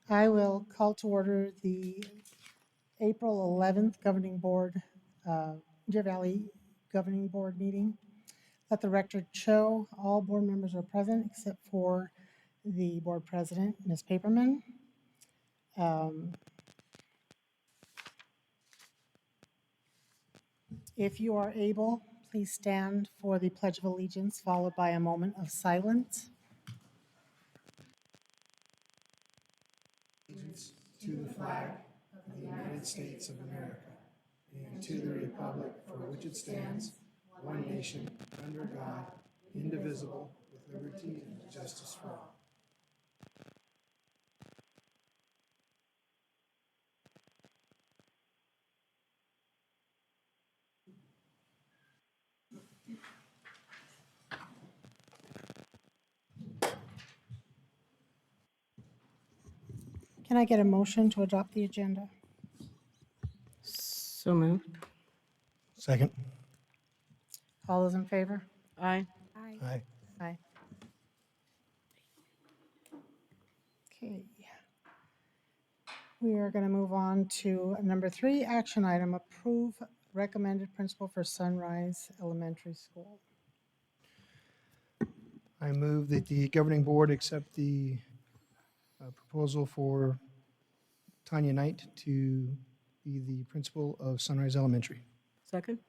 I will call to order the April 11th Governing Board, Deer Valley Governing Board meeting. Let the record show all board members are present except for the board president, Ms. Paperman. If you are able, please stand for the Pledge of Allegiance, followed by a moment of silence. Allegiance to the flag of the United States of America and to the republic for which it stands, one nation, under God, indivisible, with liberty and justice for all. Can I get a motion to adopt the agenda? So moved. Second. All those in favor? Aye. Aye. Aye. Okay. We are going to move on to number 3, action item, approve recommended principal for Sunrise Elementary School. I move that the governing board accept the proposal for Tanya Knight to be the principal of Sunrise Elementary. Second?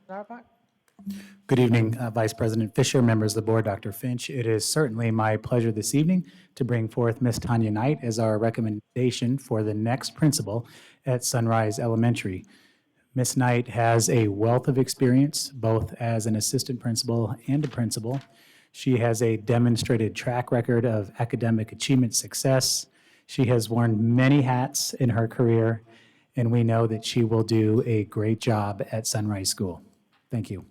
Auerbach? Good evening, Vice President Fisher, members of the board, Dr. Finch. It is certainly my pleasure this evening to bring forth Ms. Tanya Knight as our recommendation for the next principal at Sunrise Elementary. Ms. Knight has a wealth of experience, both as an assistant principal and a principal. She has a demonstrated track record of academic achievement success. She has worn many hats in her career, and we know that she will do a great job at Sunrise School. Thank you.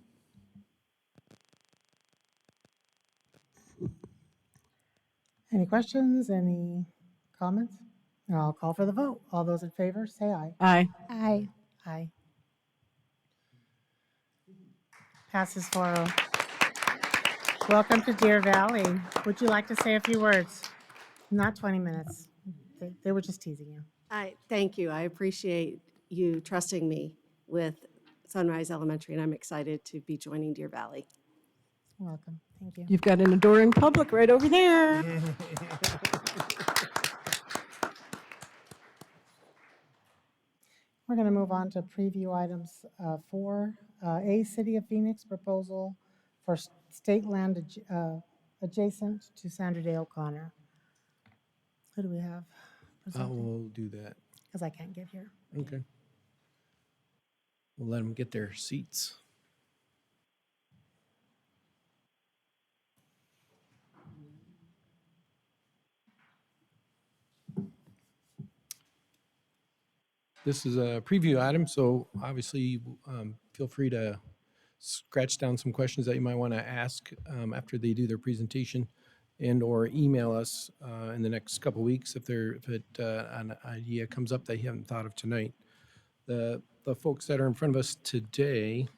Any questions? Any comments? No, I'll call for the vote. All those in favor, say aye. Aye. Aye. Aye. Passes 4-0. Welcome to Deer Valley. Would you like to say a few words? Not 20 minutes. They were just teasing you. Thank you. I appreciate you trusting me with Sunrise Elementary, and I'm excited to be joining Deer Valley. Welcome. Thank you. You've got an adoring public right over there. We're going to move on to preview items 4. A, City of Phoenix proposal for state land adjacent to Sandra Day O'Connor. Who do we have presenting? We'll do that. Because I can't get here. Okay. We'll let them get their seats. This is a preview item, so obviously feel free to scratch down some questions that you might want to ask after they do their presentation, and or email us in the next couple of weeks if an idea comes up that you haven't thought of tonight. The folks that are in front of us today,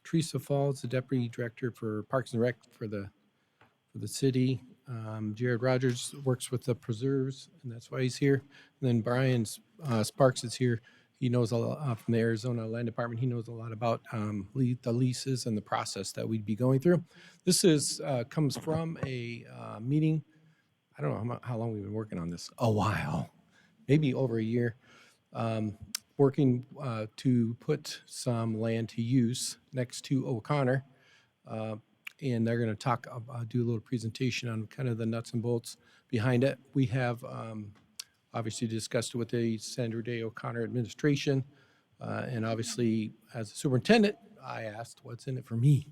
Teresa Falls, the Deputy Director for Parks and Rec for the city. Jared Rogers works with the preserves, and that's why he's here. And then Brian Sparks is here. He knows a lot from the Arizona Land Department. He knows a lot about the leases and the process that we'd be going through. This comes from a meeting. I don't know how long we've been working on this. A while, maybe over a year. Working to put some land to use next to O'Connor. And they're going to do a little presentation on kind of the nuts and bolts behind it. We have obviously discussed it with the Sandra Day O'Connor administration. And obviously, as a superintendent, I asked what's in it for me.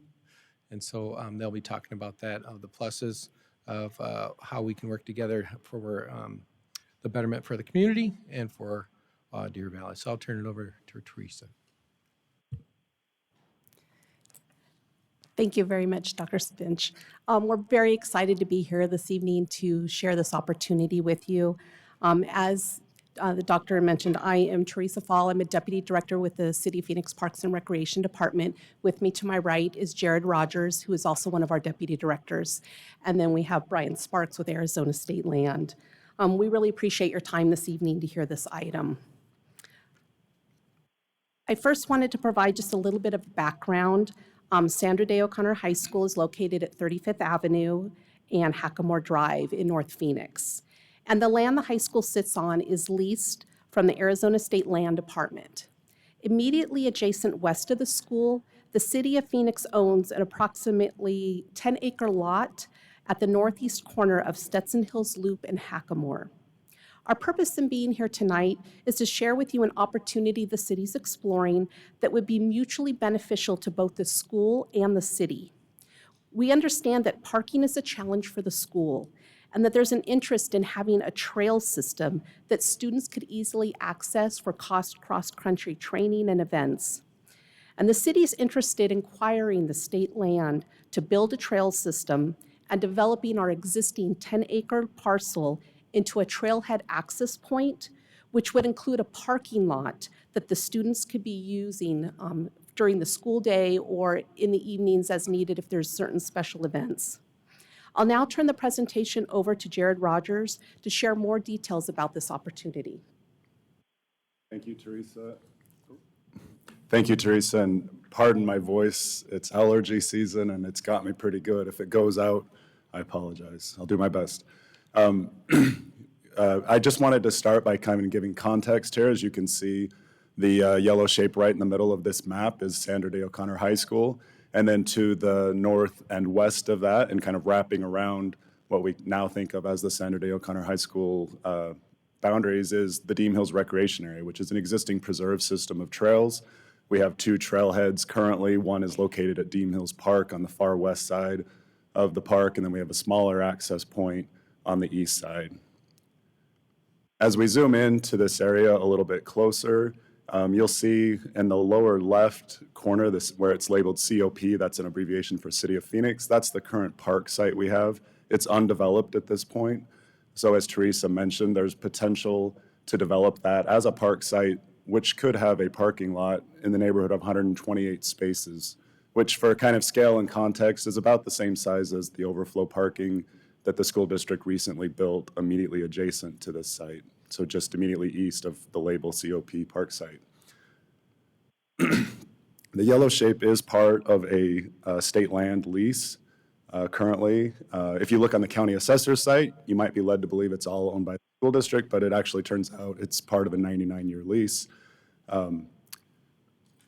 And so they'll be talking about that, of the pluses of how we can work together for the betterment for the community and for Deer Valley. So I'll turn it over to Teresa. Thank you very much, Dr. Finch. We're very excited to be here this evening to share this opportunity with you. As the doctor mentioned, I am Teresa Fall. I'm a deputy director with the City of Phoenix Parks and Recreation Department. With me to my right is Jared Rogers, who is also one of our deputy directors. And then we have Brian Sparks with Arizona State Land. We really appreciate your time this evening to hear this item. I first wanted to provide just a little bit of background. Sandra Day O'Connor High School is located at 35th Avenue and Hackamore Drive in North Phoenix. And the land the high school sits on is leased from the Arizona State Land Department. Immediately adjacent west of the school, the City of Phoenix owns an approximately 10-acre lot at the northeast corner of Stetson Hills Loop and Hackamore. Our purpose in being here tonight is to share with you an opportunity the city's exploring that would be mutually beneficial to both the school and the city. We understand that parking is a challenge for the school and that there's an interest in having a trail system that students could easily access for cross-country training and events. And the city is interested in acquiring the state land to build a trail system and developing our existing 10-acre parcel into a trailhead access point, which would include a parking lot that the students could be using during the school day or in the evenings as needed if there's certain special events. I'll now turn the presentation over to Jared Rogers to share more details about this opportunity. Thank you, Teresa. Thank you, Teresa, and pardon my voice. It's allergy season, and it's got me pretty good. If it goes out, I apologize. I'll do my best. I just wanted to start by kind of giving context here. As you can see, the yellow shape right in the middle of this map is Sandra Day O'Connor High School. And then to the north and west of that, and kind of wrapping around what we now think of as the Sandra Day O'Connor High School boundaries, is the Deem Hills Recreation Area, which is an existing preserved system of trails. We have two trailheads currently. One is located at Deem Hills Park on the far west side of the park, and then we have a smaller access point on the east side. As we zoom into this area a little bit closer, you'll see in the lower left corner where it's labeled COP, that's an abbreviation for City of Phoenix. That's the current park site we have. It's undeveloped at this point. So as Teresa mentioned, there's potential to develop that as a park site, which could have a parking lot in the neighborhood of 128 spaces, which for kind of scale and context is about the same size as the overflow parking that the school district recently built immediately adjacent to this site. So just immediately east of the label COP park site. The yellow shape is part of a state land lease currently. If you look on the county assessor's site, you might be led to believe it's all owned by the school district, but it actually turns out it's part of a 99-year lease.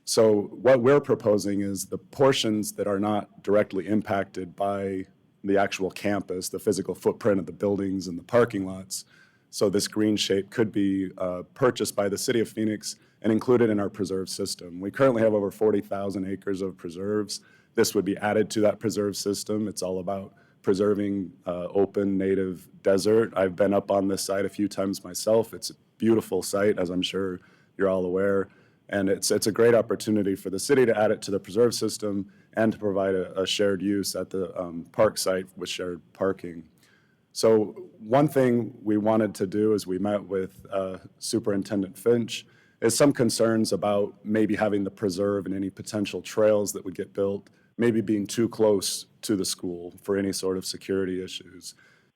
So what we're proposing is the portions that are not directly impacted by the actual campus, the physical footprint of the buildings and the parking lots. So this green shape could be purchased by the City of Phoenix and included in our preserve system. We currently have over 40,000 acres of preserves. This would be added to that preserve system. It's all about preserving open native desert. I've been up on this site a few times myself. It's a beautiful site, as I'm sure you're all aware. And it's a great opportunity for the city to add it to the preserve system and to provide a shared use at the park site with shared parking. So one thing we wanted to do as we met with Superintendent Finch is some concerns about maybe having the preserve and any potential trails that would get built, maybe being too close to the school for any sort of security issues.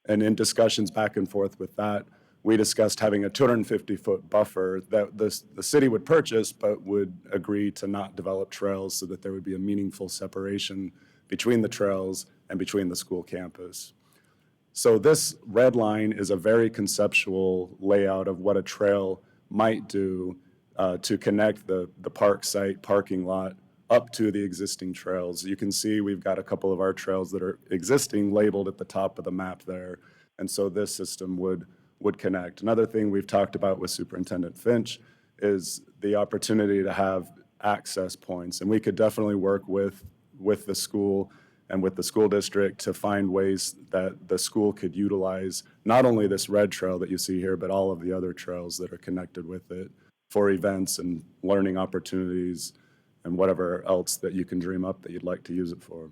And in discussions back and forth with that, we discussed having a 250-foot buffer that the city would purchase, but would agree to not develop trails so that there would be a meaningful separation between the trails and between the school campus. So this red line is a very conceptual layout of what a trail might do to connect the park site parking lot up to the existing trails. You can see we've got a couple of our trails that are existing labeled at the top of the map there. And so this system would connect. Another thing we've talked about with Superintendent Finch is the opportunity to have access points. And we could definitely work with the school and with the school district to find ways that the school could utilize not only this red trail that you see here, but all of the other trails that are connected with it for events and learning opportunities and whatever else that you can dream up that you'd like to use it for.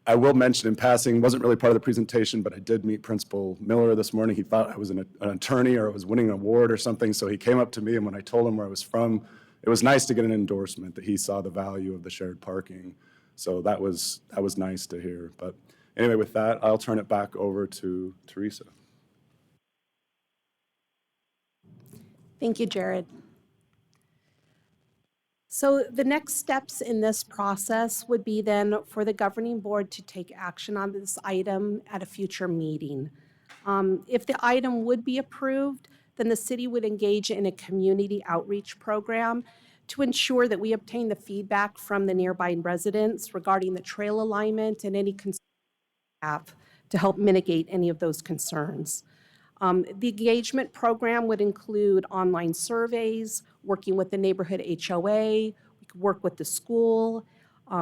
I will mention in passing, wasn't really part of the presentation, but I did meet Principal Miller this morning. He thought I was an attorney or I was winning an award or something, so he came up to me, and when I told him where I was from, it was nice to get an endorsement that he saw the value of the shared parking. So that was nice to hear. But anyway, with that, I'll turn it back over to Teresa. Thank you, Jared. So the next steps in this process would be then for the governing board to take action on this item at a future meeting. If the item would be approved, then the city would engage in a community outreach program to ensure that we obtain the feedback from the nearby residents regarding the trail alignment and any concerns they have to help mitigate any of those concerns. The engagement program would include online surveys, working with the neighborhood HOA, we could work with the school,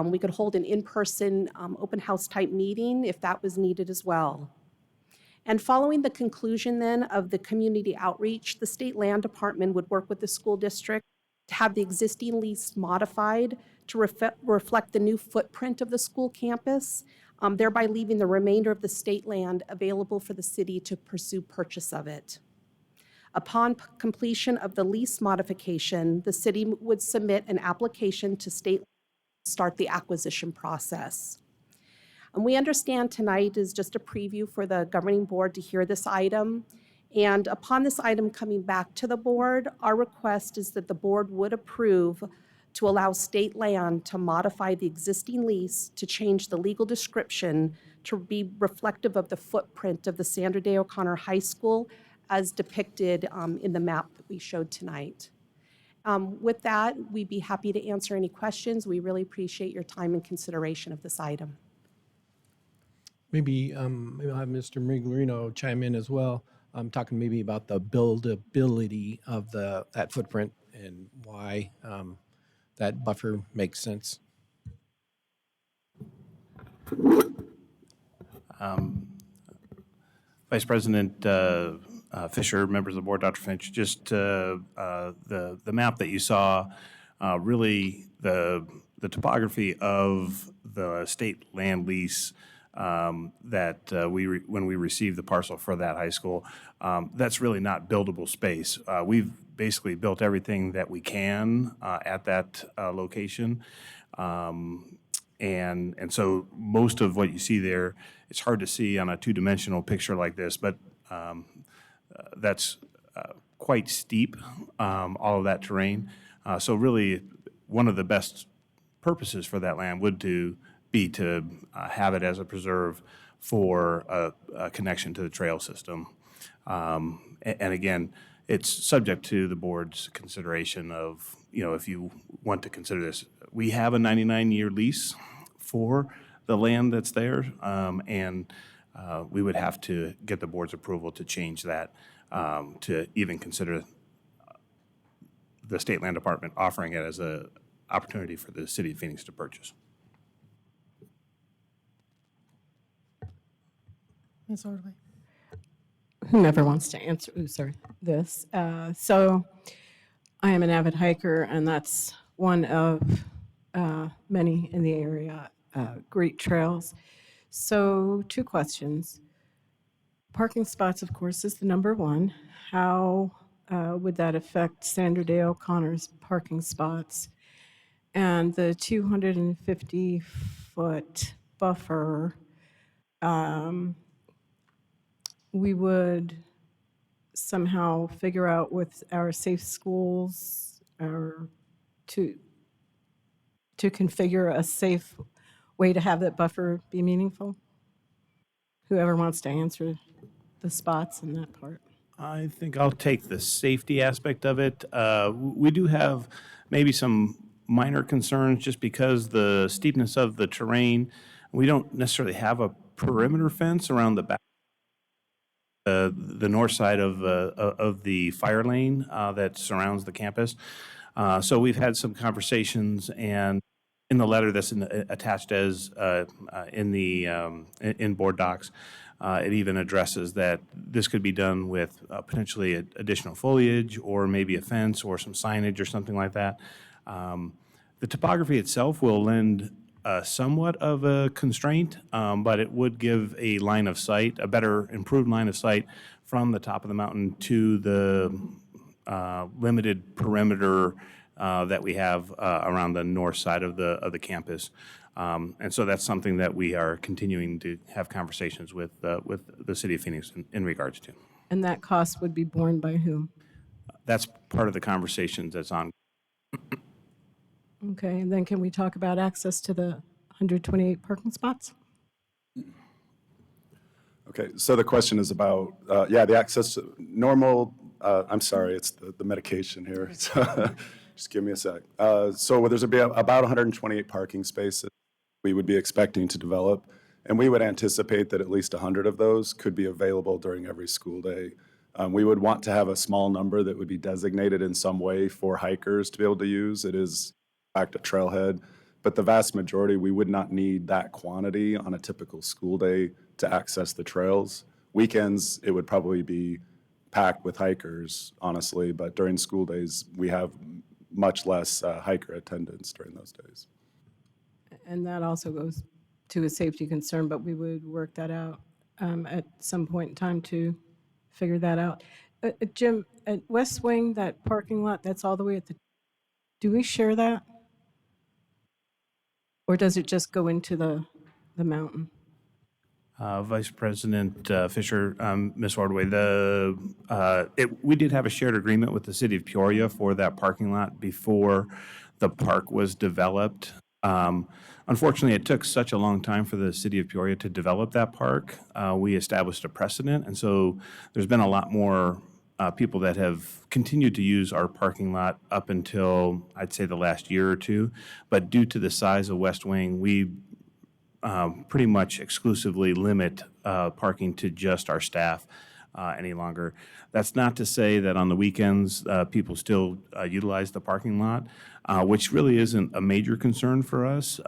we could hold an in-person open house type meeting if that was needed as well. And following the conclusion then of the community outreach, the State Land Department would work with the school district to have the existing lease modified to reflect the new footprint of the school campus, thereby leaving the remainder of the state land available for the city to pursue purchase of it. Upon completion of the lease modification, the city would submit an application to state to start the acquisition process. And we understand tonight is just a preview for the governing board to hear this item. And upon this item coming back to the board, our request is that the board would approve to allow state land to modify the existing lease to change the legal description to be reflective of the footprint of the Sandra Day O'Connor High School as depicted in the map that we showed tonight. With that, we'd be happy to answer any questions. We really appreciate your time and consideration of this item. Maybe I'll have Mr. Miglorino chime in as well. I'm talking maybe about the buildability of that footprint and why that buffer makes sense. Vice President Fisher, members of the board, Dr. Finch, just the map that you saw, really the topography of the state land lease that when we received the parcel for that high school, that's really not buildable space. We've basically built everything that we can at that location. And so most of what you see there, it's hard to see on a two-dimensional picture like this, but that's quite steep, all of that terrain. So really, one of the best purposes for that land would be to have it as a preserve for a connection to the trail system. And again, it's subject to the board's consideration of, if you want to consider this. We have a 99-year lease for the land that's there, and we would have to get the board's approval to change that to even consider the State Land Department offering it as an opportunity for the city of Phoenix to purchase. Ms. Orley. Whomever wants to answer, this. So I am an avid hiker, and that's one of many in the area, great trails. So 2 questions. Parking spots, of course, is the number one. How would that affect Sandra Day O'Connor's parking spots? And the 250-foot buffer, we would somehow figure out with our safe schools or to configure a safe way to have that buffer be meaningful? Whoever wants to answer the spots in that part. I think I'll take the safety aspect of it. We do have maybe some minor concerns just because the steepness of the terrain. We don't necessarily have a perimeter fence around the back, the north side of the fire lane that surrounds the campus. So we've had some conversations, and in the letter that's attached as in board docs, it even addresses that this could be done with potentially additional foliage or maybe a fence or some signage or something like that. The topography itself will lend somewhat of a constraint, but it would give a line of sight, a better, improved line of sight from the top of the mountain to the limited perimeter that we have around the north side of the campus. And so that's something that we are continuing to have conversations with the city of Phoenix in regards to. And that cost would be borne by whom? That's part of the conversations that's on. Okay, and then can we talk about access to the 128 parking spots? Okay, so the question is about, yeah, the access to normal, I'm sorry, it's the medication here. So, just give me a sec. So there's about 128 parking spaces we would be expecting to develop, and we would anticipate that at least 100 of those could be available during every school day. We would want to have a small number that would be designated in some way for hikers to be able to use. It is, in fact, a trailhead, but the vast majority, we would not need that quantity on a typical school day to access the trails. Weekends, it would probably be packed with hikers, honestly, but during school days, we have much less hiker attendance during those days. And that also goes to a safety concern, but we would work that out at some point in time to figure that out. Jim, at West Wing, that parking lot, that's all the way at the, do we share that? Or does it just go into the mountain? Vice President Fisher, Ms. Ordway, we did have a shared agreement with the city of Peoria for that parking lot before the park was developed. Unfortunately, it took such a long time for the city of Peoria to develop that park. We established a precedent, and so there's been a lot more people that have continued to use our parking lot up until, I'd say, the last year or two. But due to the size of West Wing, we pretty much exclusively limit parking to just our staff any longer. That's not to say that on the weekends, people still utilize the parking lot, which really isn't a major concern for us.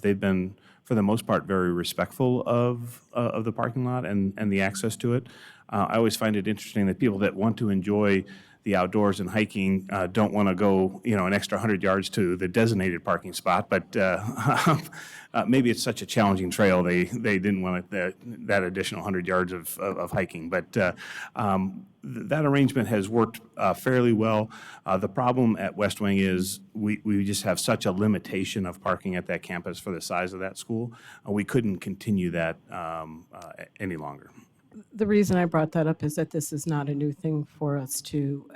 They've been, for the most part, very respectful of the parking lot and the access to it. I always find it interesting that people that want to enjoy the outdoors and hiking don't want to go, an extra 100 yards to the designated parking spot, but maybe it's such a challenging trail they didn't want that additional 100 yards of hiking. But that arrangement has worked fairly well. The problem at West Wing is we just have such a limitation of parking at that campus for the size of that school. We couldn't continue that any longer. The reason I brought that up is that this is not a new thing for us to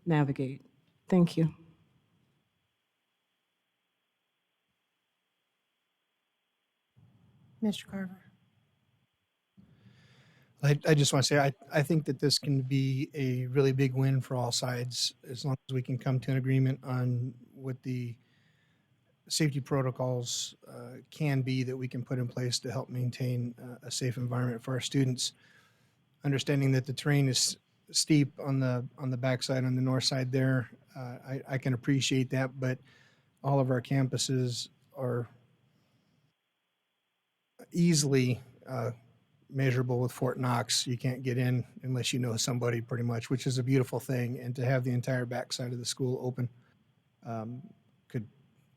navigate. Thank you. Mr. Carver. I just want to say, I think that this can be a really big win for all sides, as long as we can come to an agreement on what the safety protocols can be that we can put in place to help maintain a safe environment for our students. Understanding that the terrain is steep on the backside, on the north side there, I can appreciate that, but all of our campuses are easily measurable with Fort Knox. You can't get in unless you know somebody, pretty much, which is a beautiful thing. And to have the entire backside of the school open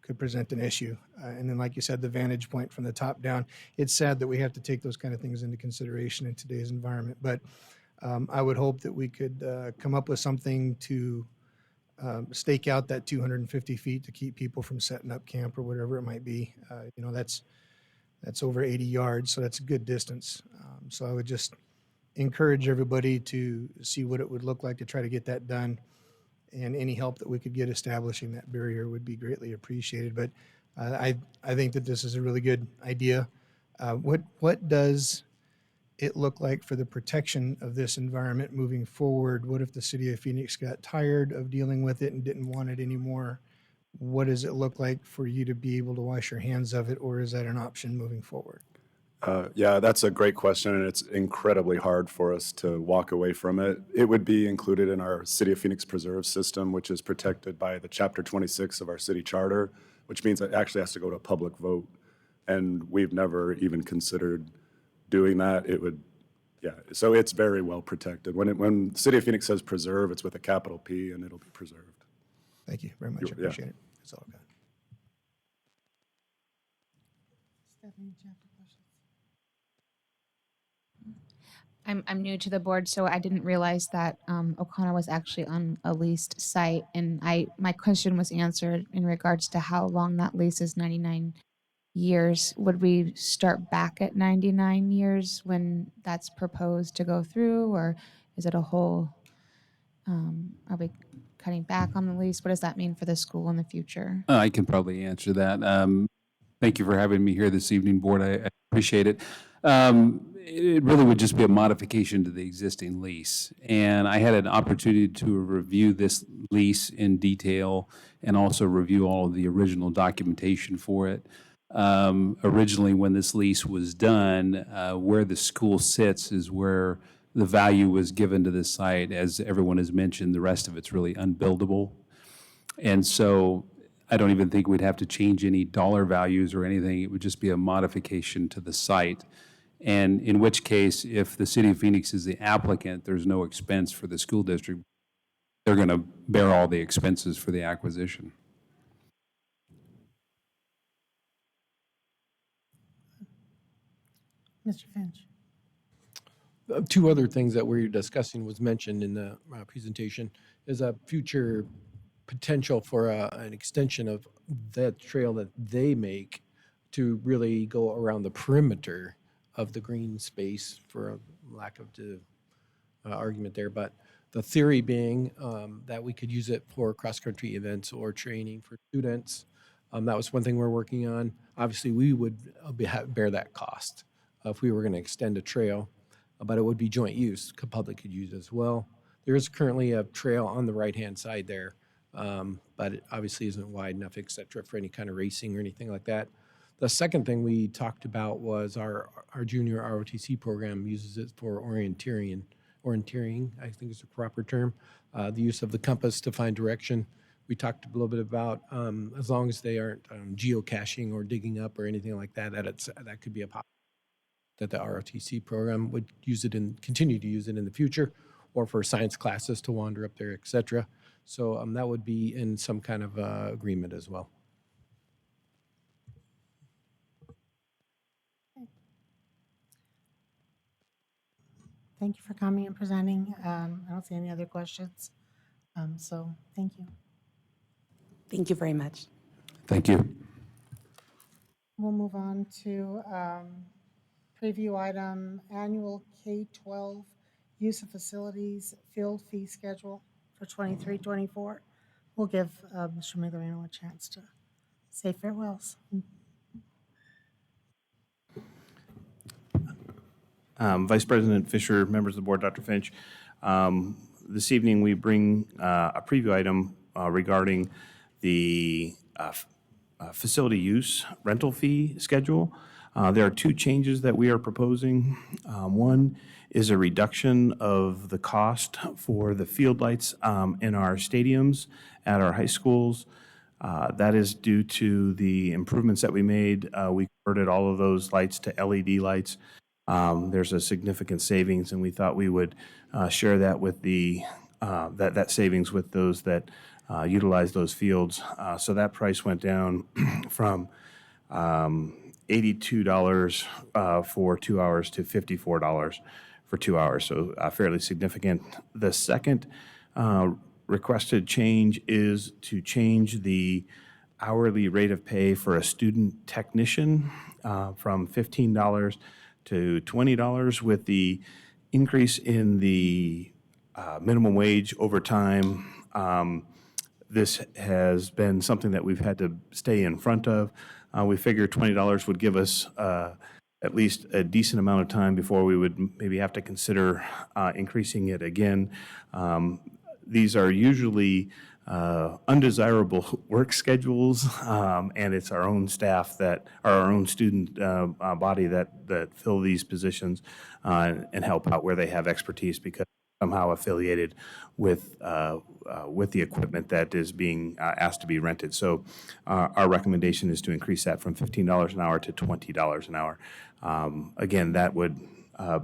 could present an issue. And then, like you said, the vantage point from the top down. It's sad that we have to take those kind of things into consideration in today's environment. But I would hope that we could come up with something to stake out that 250 feet to keep people from setting up camp or whatever it might be. That's over 80 yards, so that's a good distance. So I would just encourage everybody to see what it would look like to try to get that done. And any help that we could get establishing that barrier would be greatly appreciated. But I think that this is a really good idea. What does it look like for the protection of this environment moving forward? What if the city of Phoenix got tired of dealing with it and didn't want it anymore? What does it look like for you to be able to wash your hands of it, or is that an option moving forward? Yeah, that's a great question, and it's incredibly hard for us to walk away from it. It would be included in our City of Phoenix Preserve system, which is protected by the Chapter 26 of our city charter, which means it actually has to go to a public vote. And we've never even considered doing that. It would, yeah, so it's very well protected. When the City of Phoenix says preserve, it's with a capital P, and it'll be preserved. Thank you very much. I appreciate it. That's all I've got. Stephanie, do you have any questions? I'm new to the board, so I didn't realize that O'Connor was actually on a leased site, and my question was answered in regards to how long that lease is, 99 years. Would we start back at 99 years when that's proposed to go through, or is it a whole? Are we cutting back on the lease? What does that mean for the school in the future? I can probably answer that. Thank you for having me here this evening, Board. I appreciate it. It really would just be a modification to the existing lease. And I had an opportunity to review this lease in detail and also review all of the original documentation for it. Originally, when this lease was done, where the school sits is where the value was given to the site. As everyone has mentioned, the rest of it's really unbuildable. And so I don't even think we'd have to change any dollar values or anything. It would just be a modification to the site. And in which case, if the city of Phoenix is the applicant, there's no expense for the school district. They're going to bear all the expenses for the acquisition. Mr. Finch? Two other things that we're discussing was mentioned in the presentation is a future potential for an extension of that trail that they make to really go around the perimeter of the green space, for a lack of the argument there. But the theory being that we could use it for cross-country events or training for students. That was one thing we're working on. Obviously, we would bear that cost if we were going to extend a trail, but it would be joint use. Public could use it as well. There is currently a trail on the right-hand side there, but it obviously isn't wide enough, et cetera, for any kind of racing or anything like that. The second thing we talked about was our junior ROTC program uses it for orienteering, I think is the proper term, the use of the compass to find direction. We talked a little bit about as long as they aren't geocaching or digging up or anything like that, that could be a possibility that the ROTC program would use it and continue to use it in the future, or for science classes to wander up there, et cetera. So that would be in some kind of agreement as well. Thank you for coming and presenting. I don't see any other questions. So thank you. Thank you very much. Thank you. We'll move on to preview item, annual K-12 use of facilities field fee schedule for 23-24. We'll give Mr. Migliano a chance to say farewells. Vice President Fisher, members of the board, Dr. Finch, this evening we bring a preview item regarding the facility use rental fee schedule. There are two changes that we are proposing. One is a reduction of the cost for the field lights in our stadiums at our high schools. That is due to the improvements that we made. We converted all of those lights to LED lights. There's a significant savings, and we thought we would share that with that savings with those that utilize those fields. So that price went down from $82 for 2 hours to $54 for 2 hours, so fairly significant. The second requested change is to change the hourly rate of pay for a student technician from $15 to $20, with the increase in the minimum wage over time. This has been something that we've had to stay in front of. We figured $20 would give us at least a decent amount of time before we would maybe have to consider increasing it again. These are usually undesirable work schedules, and it's our own staff that, or our own student body that fill these positions and help out where they have expertise, because somehow affiliated with the equipment that is being asked to be rented. So our recommendation is to increase that from $15 an hour to $20 an hour. Again, that would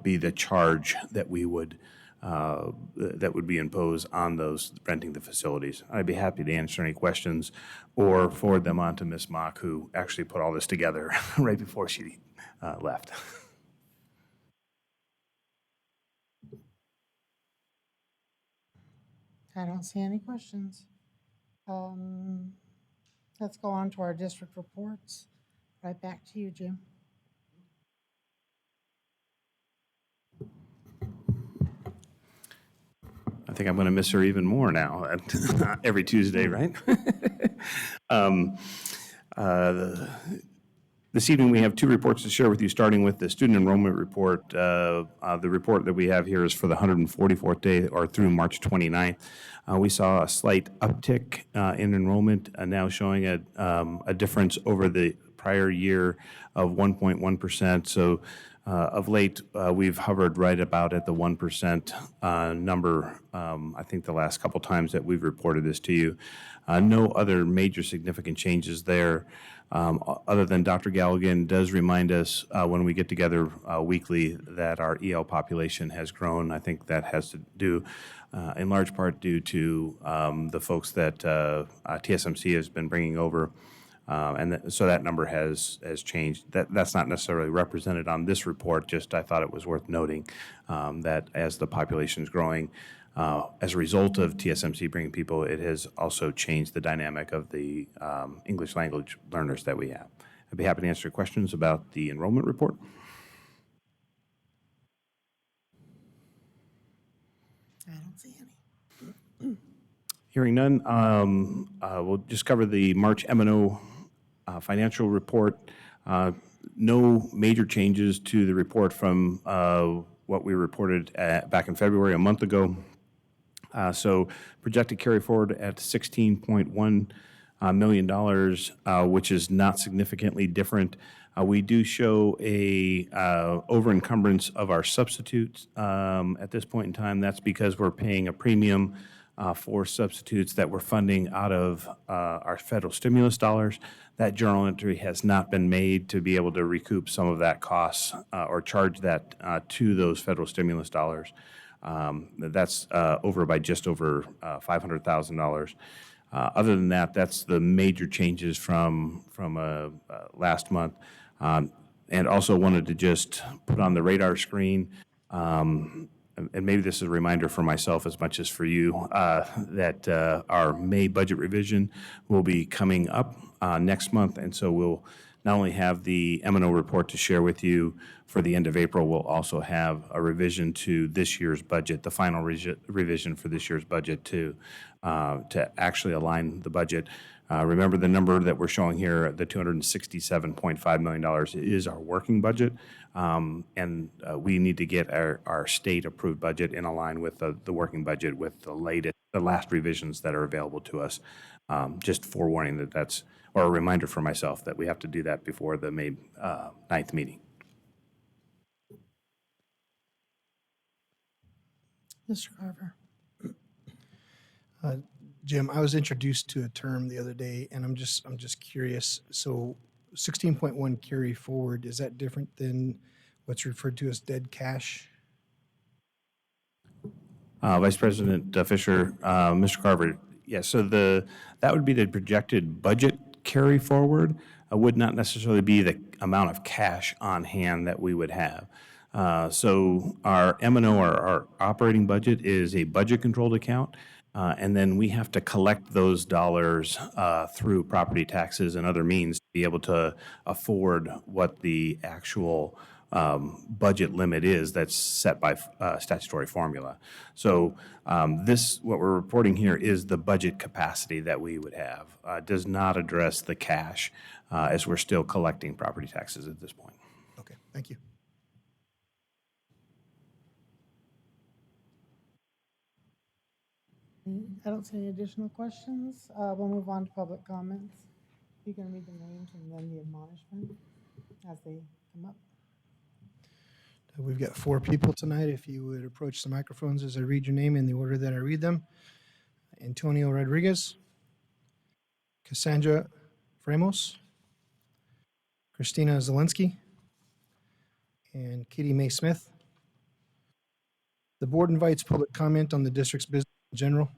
be the charge that we would that would be imposed on those renting the facilities. I'd be happy to answer any questions or forward them on to Ms. Mock, who actually put all this together right before she left. I don't see any questions. Let's go on to our district reports. Right back to you, Jim. I think I'm going to miss her even more now, every Tuesday, right? Um, This evening, we have two reports to share with you, starting with the student enrollment report. The report that we have here is for the 144th day, or through March 29th. We saw a slight uptick in enrollment, now showing a difference over the prior year of 1.1%. So of late, we've hovered right about at the 1% number, I think the last couple times that we've reported this to you. No other major significant changes there. Other than Dr. Galligan does remind us when we get together weekly that our EL population has grown. I think that has to do, in large part, due to the folks that TSMC has been bringing over. So that number has changed. That's not necessarily represented on this report, just I thought it was worth noting that as the population is growing, as a result of TSMC bringing people, it has also changed the dynamic of the English language learners that we have. I'd be happy to answer questions about the enrollment report. I don't see any. Hearing none, we'll just cover the March M&O financial report. No major changes to the report from what we reported back in February, a month ago. So projected carry forward at $16.1 million, which is not significantly different. We do show a over-encumbrance of our substitutes at this point in time. That's because we're paying a premium for substitutes that we're funding out of our federal stimulus dollars. That journal entry has not been made to be able to recoup some of that cost or charge that to those federal stimulus dollars. That's over by just over $500,000. Other than that, that's the major changes from last month. And also wanted to just put on the radar screen, and maybe this is a reminder for myself as much as for you, that our May budget revision will be coming up next month. And so we'll not only have the M&O report to share with you for the end of April, we'll also have a revision to this year's budget, the final revision for this year's budget to actually align the budget. Remember, the number that we're showing here, the $267.5 million, is our working budget, and we need to get our state-approved budget in line with the working budget with the last revisions that are available to us. Just forewarning that's, or a reminder for myself that we have to do that before the May 9th meeting. Mr. Carver. Jim, I was introduced to a term the other day, and I'm just curious. So 16.1 carry forward, is that different than what's referred to as dead cash? Vice President Fisher, Mr. Carver, yeah, so that would be the projected budget carry forward. Would not necessarily be the amount of cash on hand that we would have. So our M&O, our operating budget, is a budget-controlled account, and then we have to collect those dollars through property taxes and other means to be able to afford what the actual budget limit is that's set by statutory formula. So what we're reporting here is the budget capacity that we would have. Does not address the cash as we're still collecting property taxes at this point. Okay, thank you. I don't see any additional questions. We'll move on to public comments. You can read the names and then the admonishment as they come up. We've got 4 people tonight. If you would approach the microphones as I read your name in the order that I read them. Antonio Rodriguez, Cassandra Framos, Christina Zelensky, and Kitty Mae Smith. The board invites public comment on the district's business in general.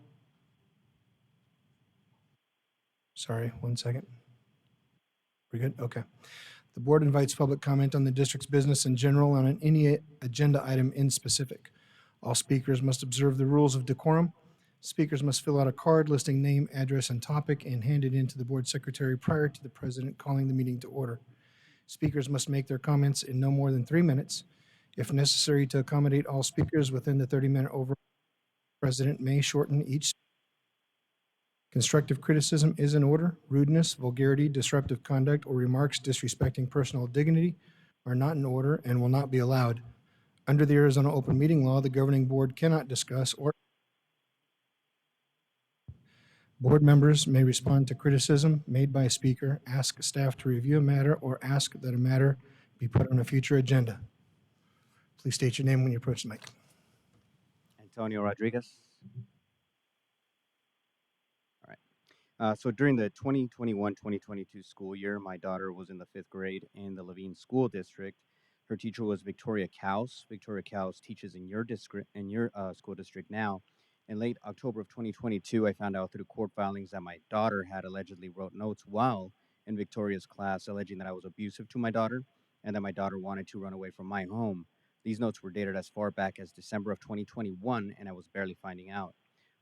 Sorry, one second. We're good? Okay. The board invites public comment on the district's business in general and on any agenda item in specific. All speakers must observe the rules of decorum. Speakers must fill out a card listing name, address, and topic and hand it in to the board secretary prior to the president calling the meeting to order. Speakers must make their comments in no more than 3 minutes. If necessary to accommodate all speakers within the 30-minute over, the president may shorten each. Constructive criticism is in order. Rudeness, vulgarity, disruptive conduct, or remarks disrespecting personal dignity are not in order and will not be allowed. Under the Arizona Open Meeting Law, the governing board cannot discuss or board members may respond to criticism made by a speaker, ask staff to review a matter, or ask that a matter be put on a future agenda. Please state your name when you approach the mic. Antonio Rodriguez. All right. So during the 2021-2022 school year, my daughter was in the 5th grade in the Levine School District. Her teacher was Victoria Kaus. Victoria Kaus teaches in your district, school district now. In late October of 2022, I found out through court filings that my daughter had allegedly wrote notes while in Victoria's class alleging that I was abusive to my daughter and that my daughter wanted to run away from my home. These notes were dated as far back as December of 2021, and I was barely finding out.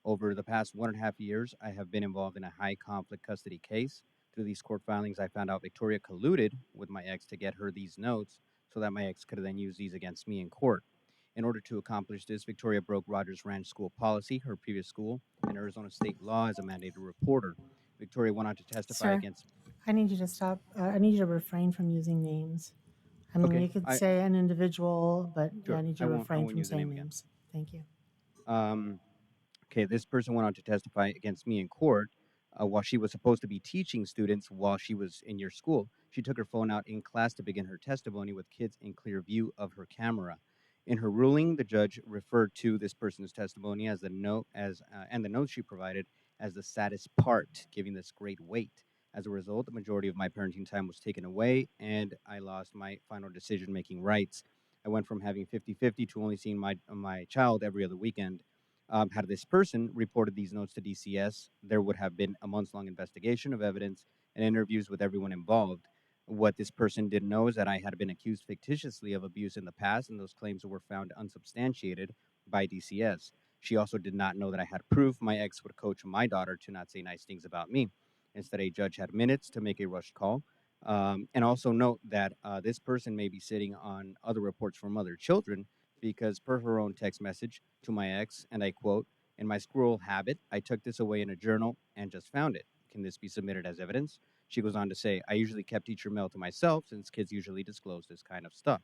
Over the past 1.5 years, I have been involved in a high conflict custody case. Through these court filings, I found out Victoria colluded with my ex to get her these notes so that my ex could then use these against me in court. In order to accomplish this, Victoria broke Rogers Ranch school policy, her previous school, and Arizona state law as a mandated reporter. Victoria went on to testify Sir, against... I need you to stop. I need you to refrain from using names. I mean, Okay, you could say an individual, but Sure, I need you I to won't refrain from use the name saying again. names. Thank you. Okay, this person went on to testify against me in court while she was supposed to be teaching students while she was in your school. She took her phone out in class to begin her testimony with kids in clear view of her camera. In her ruling, the judge referred to this person's testimony as the note and the notes she provided as the saddest part, giving this great weight. As a result, the majority of my parenting time was taken away, and I lost my final decision-making rights. I went from having 50-50 to only seeing my child every other weekend. Had this person reported these notes to DCS, there would have been a months-long investigation of evidence and interviews with everyone involved. What this person didn't know is that I had been accused fictitiously of abuse in the past, and those claims were found unsubstantiated by DCS. She also did not know that I had proof my ex would coach my daughter to not say nice things about me. Instead, a judge had minutes to make a rushed call. And also note that this person may be sitting on other reports from other children because per her own text message to my ex, and I quote, "In my squirrel habit, I took this away in a journal and just found it. Can this be submitted as evidence?" She goes on to say, "I usually kept teacher mail to myself since kids usually disclose this kind of stuff."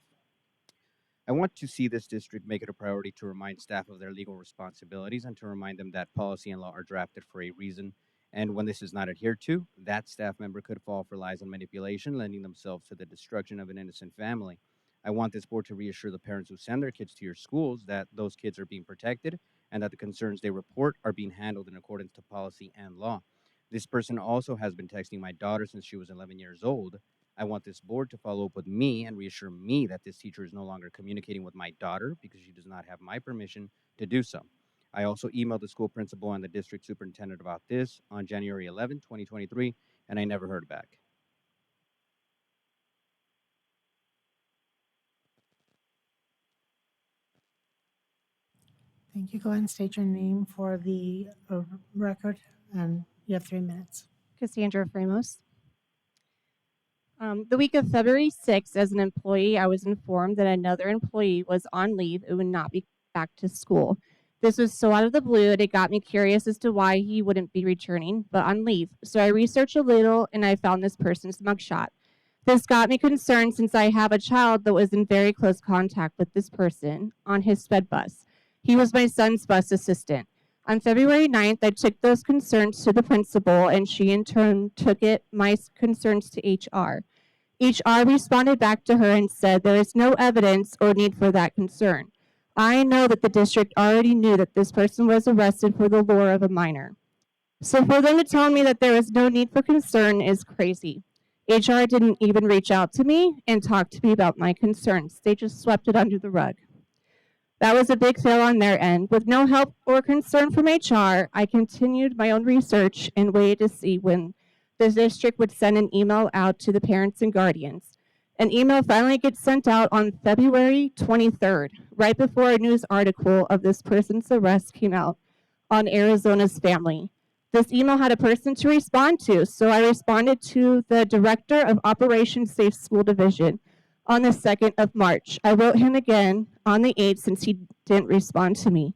I want to see this district make it a priority to remind staff of their legal responsibilities and to remind them that policy and law are drafted for a reason. And when this is not adhered to, that staff member could fall for lies and manipulation, lending themselves to the destruction of an innocent family. I want this board to reassure the parents who send their kids to your schools that those kids are being protected and that the concerns they report are being handled in accordance to policy and law. This person also has been texting my daughter since she was 11 years old. I want this board to follow up with me and reassure me that this teacher is no longer communicating with my daughter because she does not have my permission to do so. I also emailed the school principal and the district superintendent about this on January 11, 2023, and I never heard back. Thank you. Go ahead and state your name for the record, and you have 3 minutes. Cassandra Framos. The week of February 6th, as an employee, I was informed that another employee was on leave and would not be back to school. This was so out of the blue, and it got me curious as to why he wouldn't be returning, but on leave. So I researched a little, and I found this person's mugshot. This got me concerned since I have a child that was in very close contact with this person on his sped bus. He was my son's bus assistant. On February 9th, I took those concerns to the principal, and she in turn took my concerns to HR. HR responded back to her and said there is no evidence or need for that concern. I know that the district already knew that this person was arrested for the lure of a minor. So for them to tell me that there is no need for concern is crazy. HR didn't even reach out to me and talk to me about my concerns. They just swept it under the rug. That was a big fail on their end. With no help or concern from HR, I continued my own research and waited to see when the district would send an email out to the parents and guardians. An email finally gets sent out on February 23rd, right before a news article of this person's arrest came out on Arizona's family. This email had a person to respond to, so I responded to the Director of Operations Safe School Division on the 2nd of March. I wrote him again on the 8th since he didn't respond to me.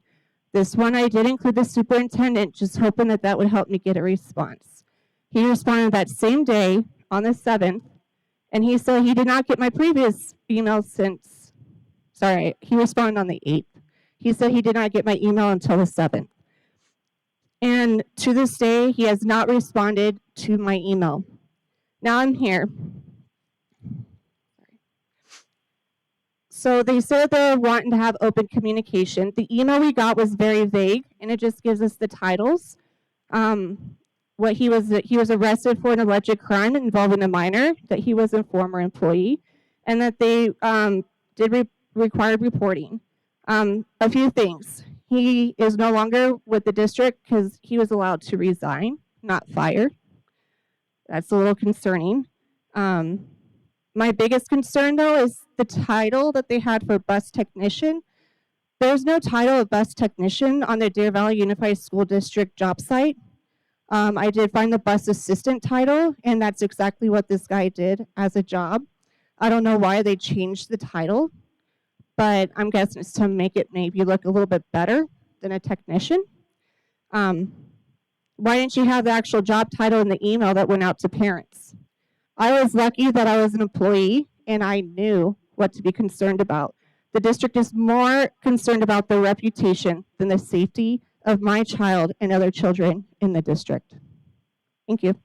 This one I did include the superintendent, just hoping that that would help me get a response. He responded that same day on the 7th, and he said he did not get my previous email since, sorry, he responded on the 8th. He said he did not get my email until the 7th. And to this day, he has not responded to my email. Now I'm here. So they said they're wanting to have open communication. The email we got was very vague, and it just gives us the titles. What he was arrested for an alleged crime involving a minor, that he was a former employee, and that they did required reporting. A few things. He is no longer with the district because he was allowed to resign, not fired. That's a little concerning. My biggest concern, though, is the title that they had for bus technician. There's no title of bus technician on the Deer Valley Unified School District job site. I did find the bus assistant title, and that's exactly what this guy did as a job. I don't know why they changed the title, but I'm guessing it's to make it maybe look a little bit better than a technician. Why didn't you have the actual job title in the email that went out to parents? I was lucky that I was an employee and I knew what to be concerned about. The district is more concerned about their reputation than the safety of my child and other children in the district. Thank you.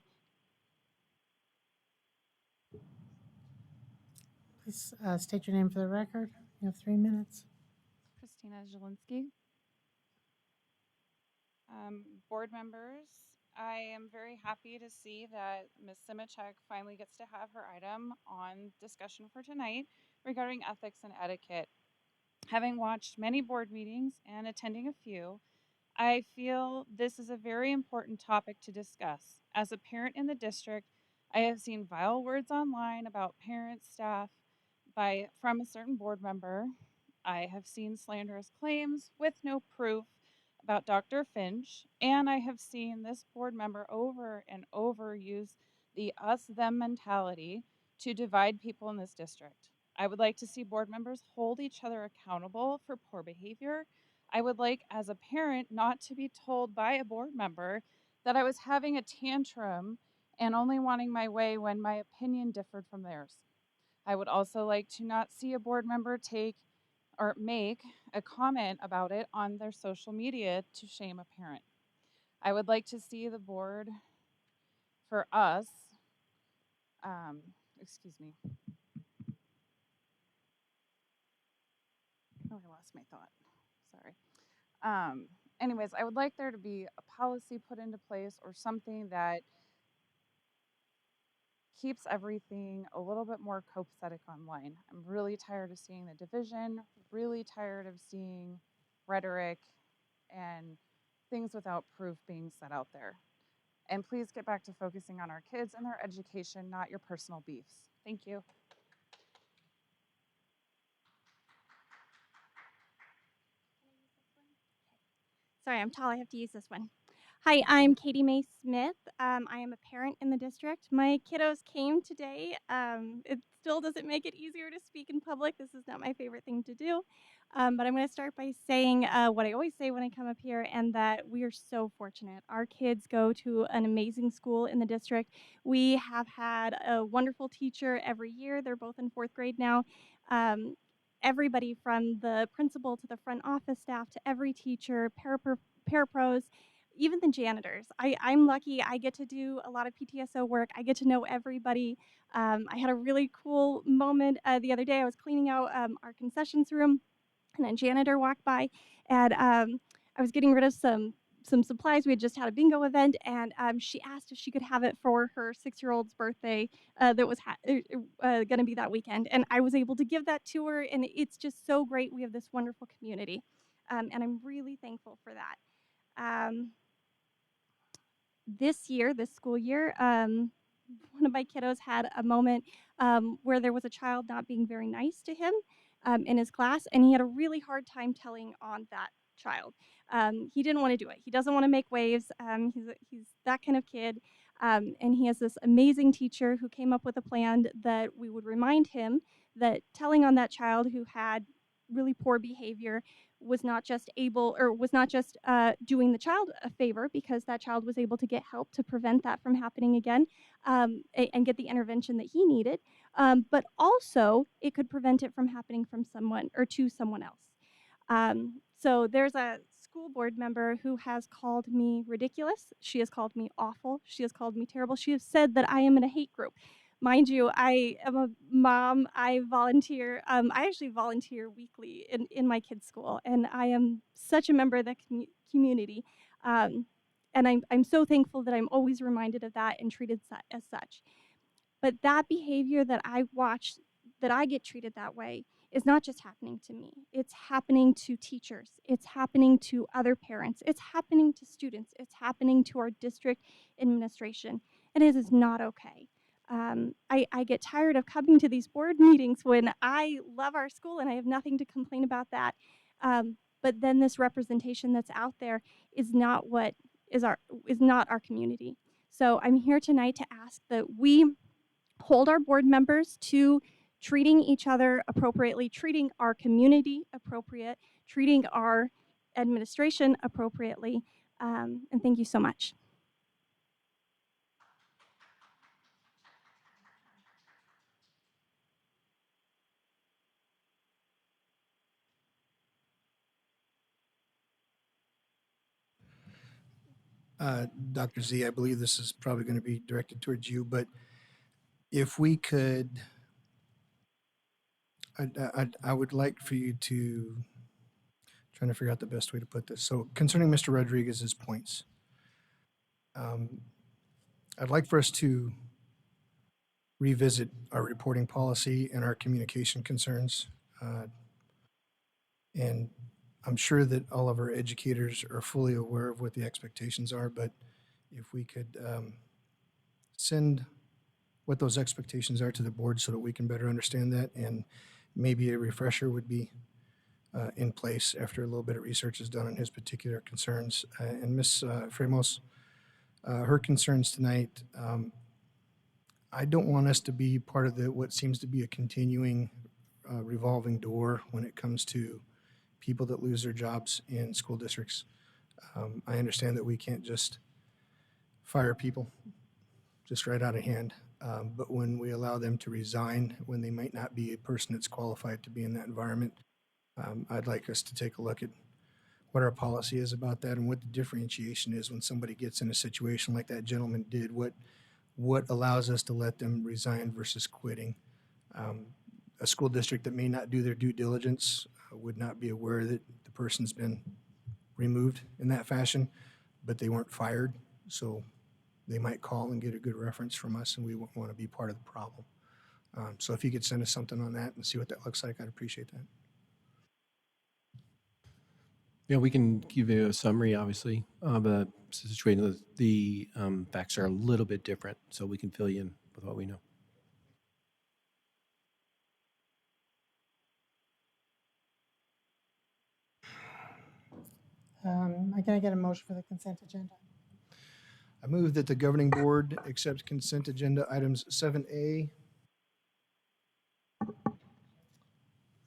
Please state your name for the record. You have 3 minutes. Christina Zielinski. Board members, I am very happy to see that Ms. Simichek finally gets to have her item on discussion for tonight regarding ethics and etiquette. Having watched many board meetings and attending a few, I feel this is a very important topic to discuss. As a parent in the district, I have seen vile words online about parents, staff, from a certain board member. I have seen slanderous claims with no proof about Dr. Finch, and I have seen this board member over and over use the us them mentality to divide people in this district. I would like to see board members hold each other accountable for poor behavior. I would like, as a parent, not to be told by a board member that I was having a tantrum and only wanting my way when my opinion differed from theirs. I would also like to not see a board member take or make a comment about it on their social media to shame a parent. I would like to see the board for us, excuse me. Oh, I lost my thought. Sorry. Anyways, I would like there to be a policy put into place or something that keeps everything a little bit more copacetic online. I'm really tired of seeing the division, really tired of seeing rhetoric and things without proof being set out there. And please get back to focusing on our kids and their education, not your personal beefs. Thank you. Sorry, I'm tall. I have to use this one. Hi, I'm Katie Mae Smith. I am a parent in the district. My kiddos came today. It still doesn't make it easier to speak in public. This is not my favorite thing to do. But I'm going to start by saying what I always say when I come up here, and that we are so fortunate. Our kids go to an amazing school in the district. We have had a wonderful teacher every year. They're both in 4th grade now. Everybody from the principal to the front office staff to every teacher, parapros, even the janitors. I'm lucky. I get to do a lot of PTSO work. I get to know everybody. I had a really cool moment the other day. I was cleaning out our concessions room, and a janitor walked by, and I was getting rid of some some supplies. We had just had a bingo event, and she asked if she could have it for her 6-year-old's birthday that was going to be that weekend. And I was able to give that to her, and it's just so great. We have this wonderful community, and I'm really thankful for that. This school year, one of my kiddos had a moment where there was a child not being very nice to him in his class, and he had a really hard time telling on that child. He didn't want to do it. He doesn't want to make waves. He's that kind of kid. And he has this amazing teacher who came up with a plan that we would remind him that telling on that child who had really poor behavior was not just doing the child a favor, because that child was able to get help to prevent that from happening again, and get the intervention that he needed, but also it could prevent it from happening from someone or to someone else. So there's a school board member who has called me ridiculous. She has called me awful. She has called me terrible. She has said that I am in a hate group. Mind you, I am a mom. I volunteer. I actually volunteer weekly in my kids' school, and I am such a member of the community. And I'm so thankful that I'm always reminded of that and treated as such. But that behavior that I watch, that I get treated that way, is not just happening to me. It's happening to teachers. It's happening to other parents. It's happening to students. It's happening to our district administration. And it is not okay. I get tired of coming to these board meetings when I love our school and I have nothing to complain about that. But then this representation that's out there is not what is not our community. So I'm here tonight to ask that we hold our board members to treating each other appropriately, treating our community appropriate, treating our administration appropriately. And thank you so much. Dr. Z, I believe this is probably going to be directed towards you, but if we could, I would like for you to, trying to figure out the best way to put this. So concerning Mr. Rodriguez's points, I'd like for us to revisit our reporting policy and our communication concerns. And I'm sure that all of our educators are fully aware of what the expectations are, but if we could send what those expectations are to the board so that we can better understand that, and maybe a refresher would be in place after a little bit of research is done on his particular concerns. And Ms. Framos, her concerns tonight, I don't want us to be part of what seems to be a continuing revolving door when it comes to people that lose their jobs in school districts. I understand that we can't just fire people just right out of hand, but when we allow them to resign, when they might not be a person that's qualified to be in that environment, I'd like us to take a look at what our policy is about that and what the differentiation is when somebody gets in a situation like that gentleman did. What allows us to let them resign versus quitting. A school district that may not do their due diligence would not be aware that the person's been removed in that fashion, but they weren't fired. So they might call and get a good reference from us, and we won't want to be part of the problem. So if you could send us something on that and see what that looks like, I'd appreciate that. Yeah, we can give you a summary, obviously, of a situation. The facts are a little bit different, so we can fill you in with what we know. Can I get a motion for the consent agenda? I move that the governing board accept consent agenda items 7A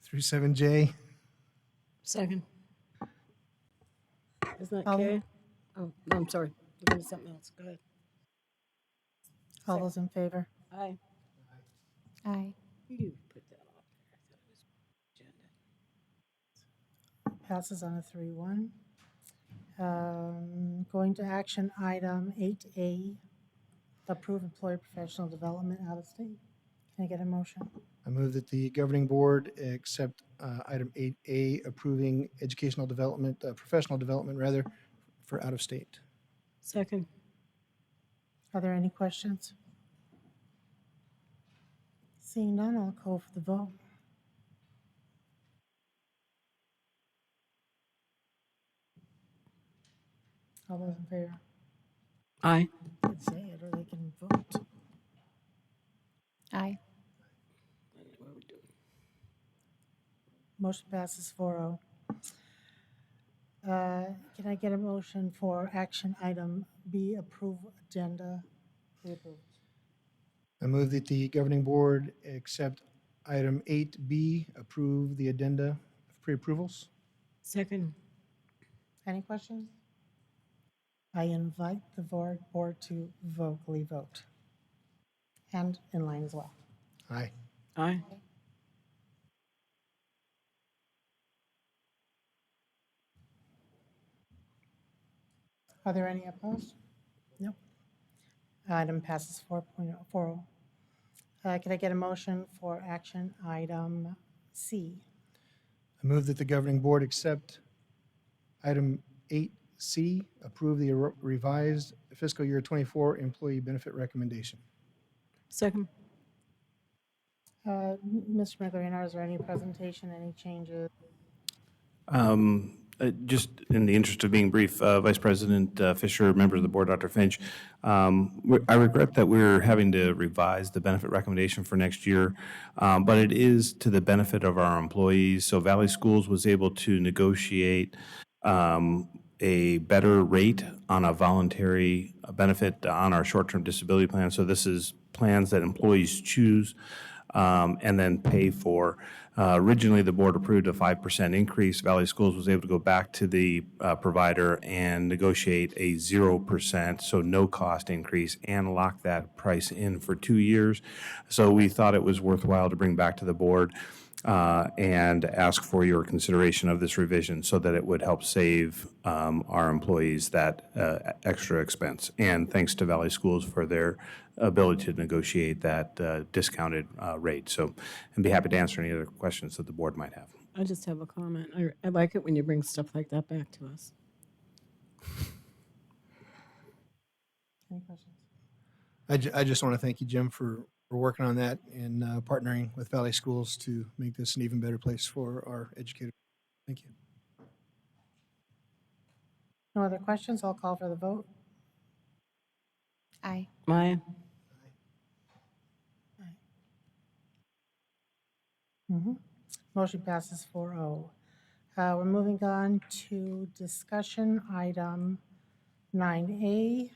through 7J. Second. Isn't that All- Kay? Oh, no, I'm sorry. Looking at something else. Go ahead. All those in favor? Aye. Aye. You put that off there. I thought it was agenda. Passes on a 3-1. Going to action item 8A, approve employee professional development out of state. Can I get a motion? I move that the governing board accept item 8A, approving educational development, professional development rather, for out of state. Second. Are there any questions? Seeing none, I'll call for the vote. All those in favor? Aye. They can say it or they can vote. Aye. Motion passes 4-0. Can I get a motion for action item B, approve agenda? Be approved. I move that the governing board accept item 8B, approve the addenda of pre-approvals. Second. Any questions? I invite the board to vocally vote. And in line as well. Aye. Aye. Are there any opposed? Nope. Item passes 4.0. Can I get a motion for action item C? I move that the governing board accept item 8C, approve the revised fiscal year 24 employee benefit recommendation. Second. Mr. Magliano, is there any presentation, any changes? Just in the interest of being brief, Vice President Fisher, member of the board, Dr. Finch, I regret that we're having to revise the benefit recommendation for next year, but it is to the benefit of our employees. So Valley Schools was able to negotiate a better rate on a voluntary benefit on our short-term disability plan. So this is plans that employees choose and then pay for. Originally, the board approved a 5% increase. Valley Schools was able to go back to the provider and negotiate a 0%, so no cost increase, and lock that price in for 2 years. So we thought it was worthwhile to bring back to the board and ask for your consideration of this revision so that it would help save our employees that extra expense. And thanks to Valley Schools for their ability to negotiate that discounted rate. So I'd be happy to answer any other questions that the board might have. I just have a comment. I like it when you bring stuff like that back to us. Any questions? I just want to thank you, Jim, for working on that and partnering with Valley Schools to make this an even better place for our educators. Thank you. No other questions? I'll call for the vote. Aye. Aye. Motion passes 4-0. We're moving on to discussion item 9A,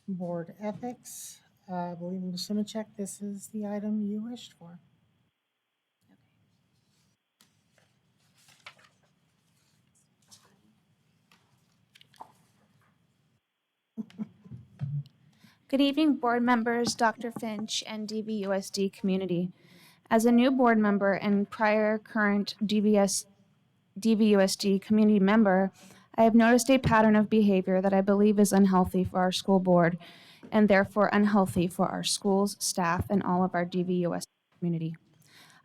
board ethics. I believe, Ms. Simicek, this is the item you wished for. Good evening, board members, Dr. Finch, and DVUSD community. As a new board member and prior current DVUSD community member, I have noticed a pattern of behavior that I believe is unhealthy for our school board and therefore unhealthy for our schools, staff, and all of our DVUSD community.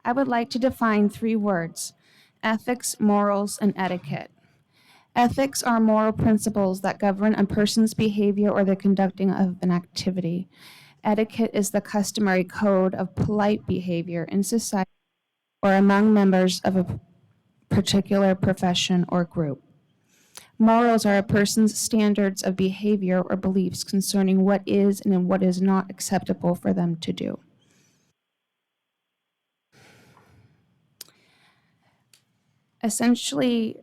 I would like to define 3 words: ethics, morals, and etiquette. Ethics are moral principles that govern a person's behavior or the conducting of an activity. Etiquette is the customary code of polite behavior in society or among members of a particular profession or group. Morals are a person's standards of behavior or beliefs concerning what is and what is not acceptable for them to do. Essentially,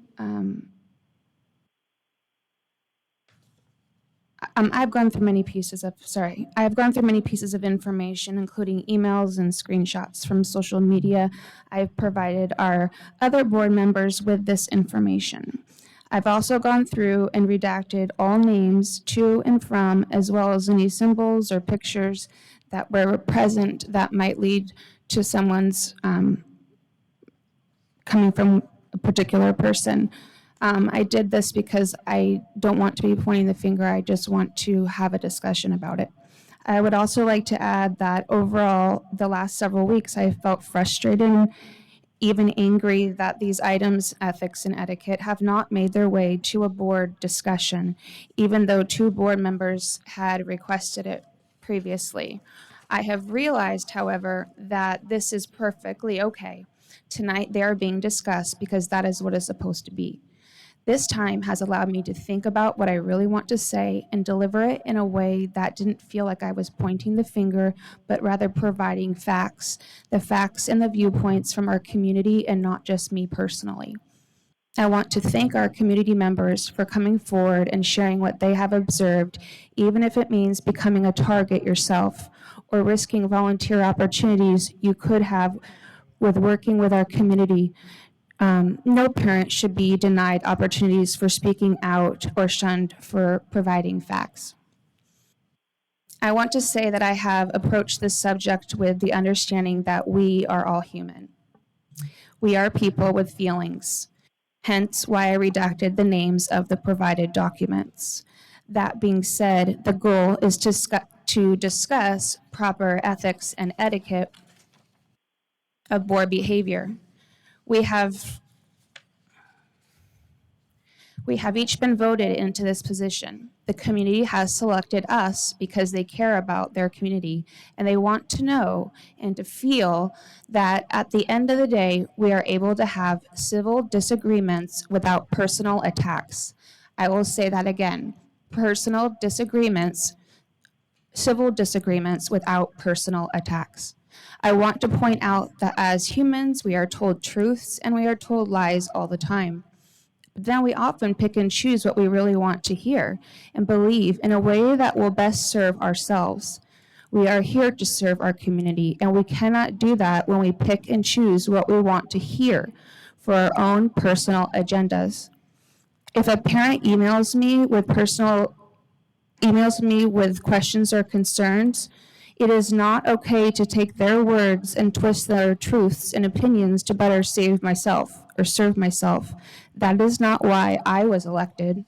I've gone through many pieces of information, including emails and screenshots from social media. I've provided our other board members with this information. I've also gone through and redacted all names to and from, as well as any symbols or pictures that were present that might lead to someone's coming from a particular person. I did this because I don't want to be pointing the finger. I just want to have a discussion about it. I would also like to add that overall, the last several weeks, I felt frustrated even angry that these items, ethics and etiquette, have not made their way to a board discussion, even though 2 board members had requested it previously. I have realized, however, that this is perfectly okay. Tonight they are being discussed because that is what is supposed to be. This time has allowed me to think about what I really want to say and deliver it in a way that didn't feel like I was pointing the finger, but rather providing facts, the facts and the viewpoints from our community and not just me personally. I want to thank our community members for coming forward and sharing what they have observed, even if it means becoming a target yourself or risking volunteer opportunities you could have with working with our community. No parent should be denied opportunities for speaking out or shunned for providing facts. I want to say that I have approached this subject with the understanding that we are all human. We are people with feelings, hence why I redacted the names of the provided documents. That being said, the goal is to discuss proper ethics and etiquette of board behavior. We have each been voted into this position. The community has selected us because they care about their community and they want to know and to feel that at the end of the day, we are able to have civil disagreements without personal attacks. I will say that again, civil disagreements without personal attacks. I want to point out that as humans, we are told truths and we are told lies all the time. But then we often pick and choose what we really want to hear and believe in a way that will best serve ourselves. We are here to serve our community, and we cannot do that when we pick and choose what we want to hear for our own personal agendas. If a parent emails me with questions or concerns, it is not okay to take their words and twist their truths and opinions to better save myself or serve myself. That is not why I was elected.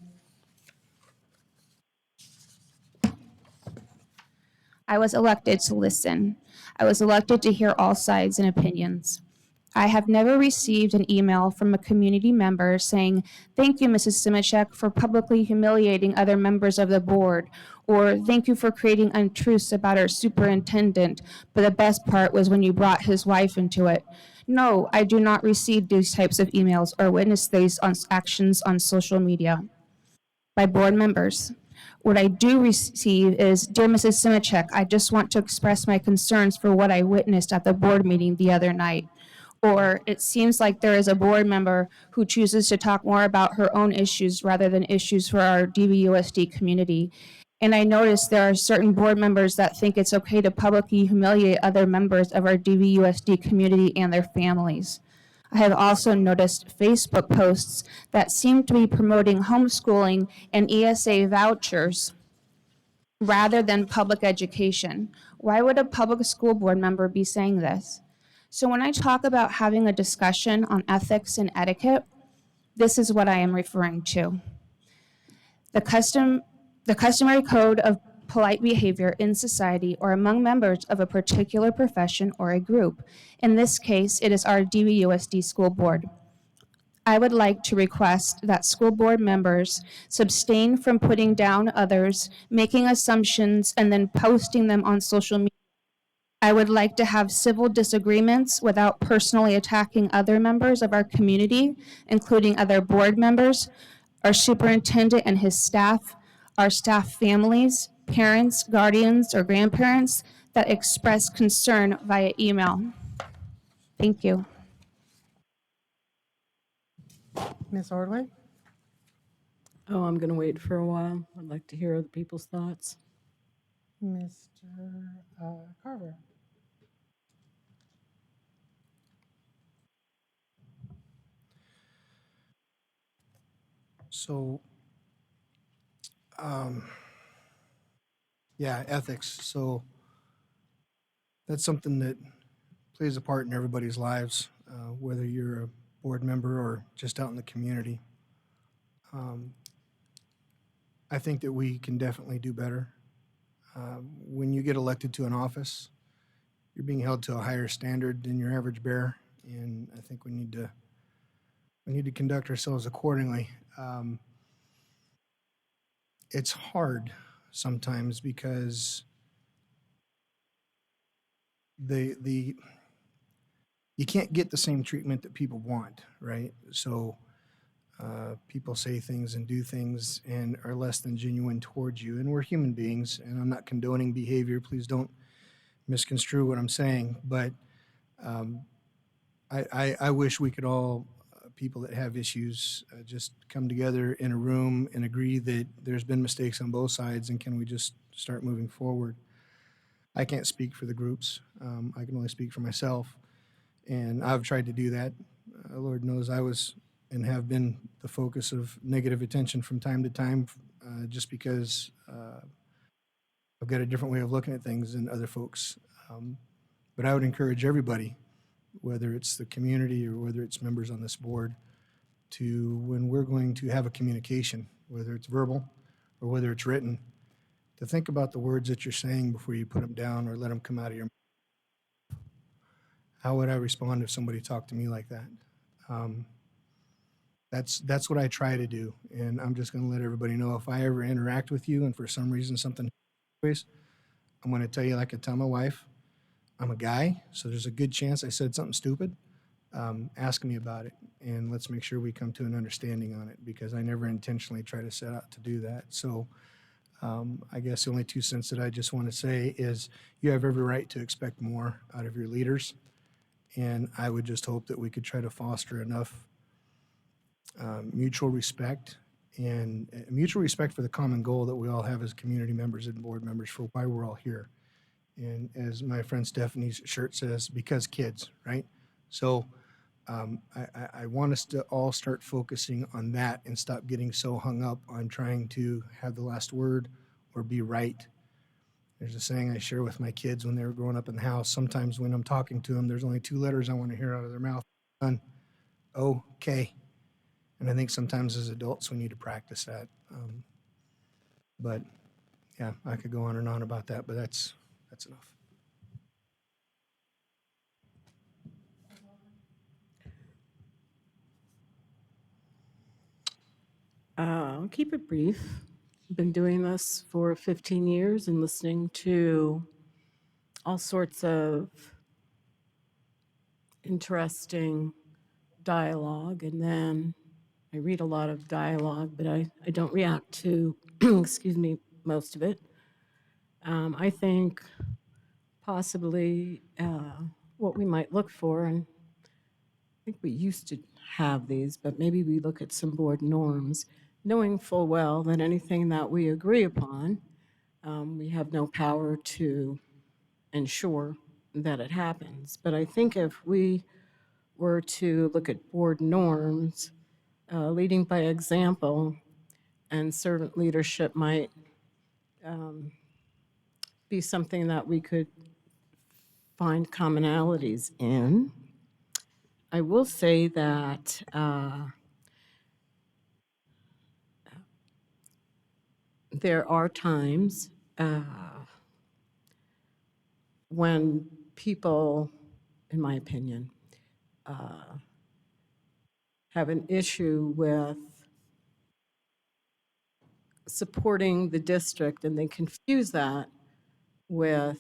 I was elected to listen. I was elected to hear all sides and opinions. I have never received an email from a community member saying, "Thank you, Mrs. Simichek, for publicly humiliating other members of the board," or "Thank you for creating untruths about our superintendent, but the best part was when you brought his wife into it." No, I do not receive these types of emails or witness these actions on social media by board members. What I do receive is, "Dear Mrs. Simichek, I just want to express my concerns for what I witnessed at the board meeting the other night." Or, "It seems like there is a board member who chooses to talk more about her own issues rather than issues for our DVUSD community. And I notice there are certain board members that think it's okay to publicly humiliate other members of our DVUSD community and their families." I have also noticed Facebook posts that seem to be promoting homeschooling and ESA vouchers rather than public education. Why would a public school board member be saying this? So when I talk about having a discussion on ethics and etiquette, this is what I am referring to. The customary code of polite behavior in society or among members of a particular profession or a group. In this case, it is our DVUSD school board. I would like to request that school board members abstain from putting down others, making assumptions, and then posting them on social media. I would like to have civil disagreements without personally attacking other members of our community, including other board members, our superintendent and his staff, our staff families, parents, guardians, or grandparents that express concern via email. Thank you. Ms. Ordway? Oh, I'm going to wait for a while. I'd like to hear other people's thoughts. Mr. Carver? So, yeah, ethics. So that's something that plays a part in everybody's lives, whether you're a board member or just out in the community. I think that we can definitely do better. When you get elected to an office, you're being held to a higher standard than your average bear, and I think we need to conduct ourselves accordingly. It's hard sometimes because the you can't get the same treatment that people want, right? So people say things and do things and are less than genuine towards you, and we're human beings. And I'm not condoning behavior. Please don't misconstrue what I'm saying, but um, I wish we could all, people that have issues, just come together in a room and agree that there's been mistakes on both sides, and can we just start moving forward? I can't speak for the groups. I can only speak for myself, and I've tried to do that. Lord knows I was and have been the focus of negative attention from time to time, just because I've got a different way of looking at things than other folks. But I would encourage everybody, whether it's the community or whether it's members on this board, to, when we're going to have a communication, whether it's verbal or whether it's written, to think about the words that you're saying before you put them down or let them come out of your mouth. How would I respond if somebody talked to me like that? That's what I try to do, and I'm just going to let everybody know if I ever interact with you and for some reason something, I'm going to tell you like I tell my wife. I'm a guy, so there's a good chance I said something stupid. Ask me about it, and let's make sure we come to an understanding on it, because I never intentionally try to set out to do that. So I guess the only 2 cents that I just want to say is you have every right to expect more out of your leaders, and I would just hope that we could try to foster enough mutual respect and mutual respect for the common goal that we all have as community members and board members for why we're all here. And as my friend Stephanie's shirt says, because kids, right? So I want us to all start focusing on that and stop getting so hung up on trying to have the last word or be right. There's a saying I share with my kids when they were growing up in the house. Sometimes when I'm talking to them, there's only 2 letters I want to hear out of their mouth. Done. Okay. And I think sometimes as adults, we need to practice that. But yeah, I could go on and on about that, but that's enough. I'll keep it brief. I've been doing this for 15 years and listening to all sorts of interesting dialogue, and then I read a lot of dialogue, but I don't react to, excuse me, most of it. I think possibly what we might look for, and I think we used to have these, but maybe we look at some board norms, knowing full well that anything that we agree upon, we have no power to ensure that it happens. But I think if we were to look at board norms, leading by example and servant leadership might be something that we could find commonalities in. I will say that there are times when people, in my opinion, have an issue with supporting the district, and they confuse that with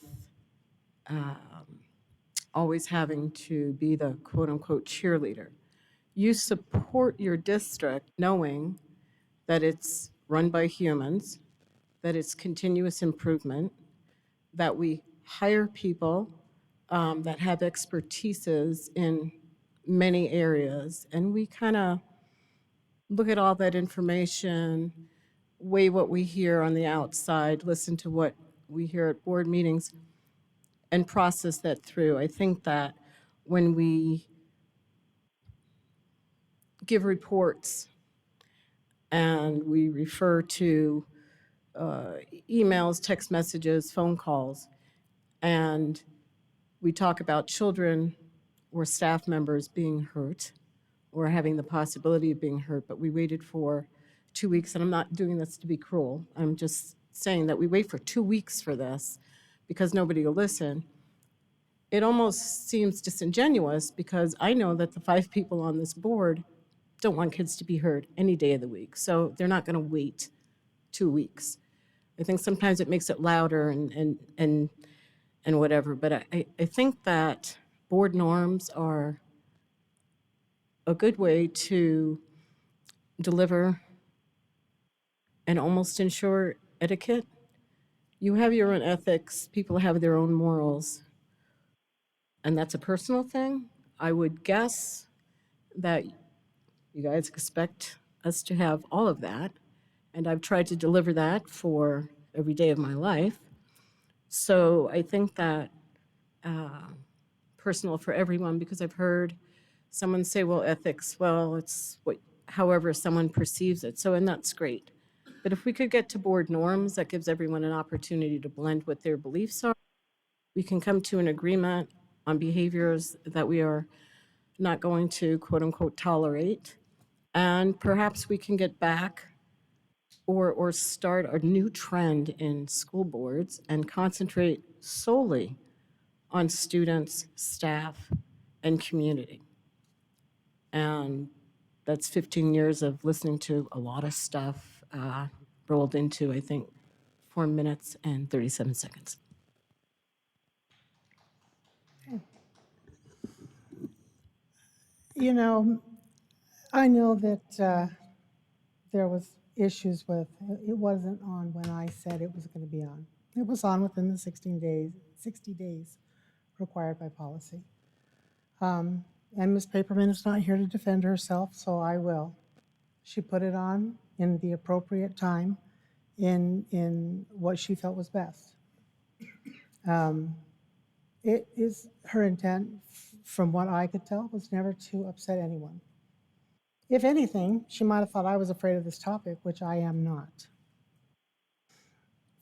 always having to be the quote-unquote cheerleader. You support your district knowing that it's run by humans, that it's continuous improvement, that we hire people that have expertises in many areas, and we kind of look at all that information, weigh what we hear on the outside, listen to what we hear at board meetings, and process that through. I think that when we give reports and we refer to emails, text messages, phone calls, and we talk about children or staff members being hurt or having the possibility of being hurt, but we waited for 2 weeks, and I'm not doing this to be cruel. I'm just saying that we wait for 2 weeks for this because nobody will listen. it almost seems disingenuous because I know that the 5 people on this board don't want kids to be heard any day of the week. So they're not going to wait 2 weeks. I think sometimes it makes it louder and whatever. But I think that board norms are a good way to deliver and almost ensure etiquette. You have your own ethics, people have their own morals, and that's a personal thing. I would guess that you guys expect us to have all of that, and I've tried to deliver that for every day of my life. So I think that personal for everyone, because I've heard someone say, well, ethics, well, it's what, however someone perceives it. So, and that's great. But if we could get to board norms, that gives everyone an opportunity to blend what their beliefs are. We can come to an agreement on behaviors that we are not going to, quote unquote, tolerate. And perhaps we can get back or start a new trend in school boards and concentrate solely on students, staff, and community. And that's 15 years of listening to a lot of stuff rolled into, I think, 4 minutes and 37 seconds. You know, I know that there was issues with, it wasn't on when I said it was going to be on. It was on within the 60 days required by policy. And Ms. Paperman is not here to defend herself, so I will. She put it on in the appropriate time in what she felt was best. It is her intent, from what I could tell, was never to upset anyone. If anything, she might have thought I was afraid of this topic, which I am not,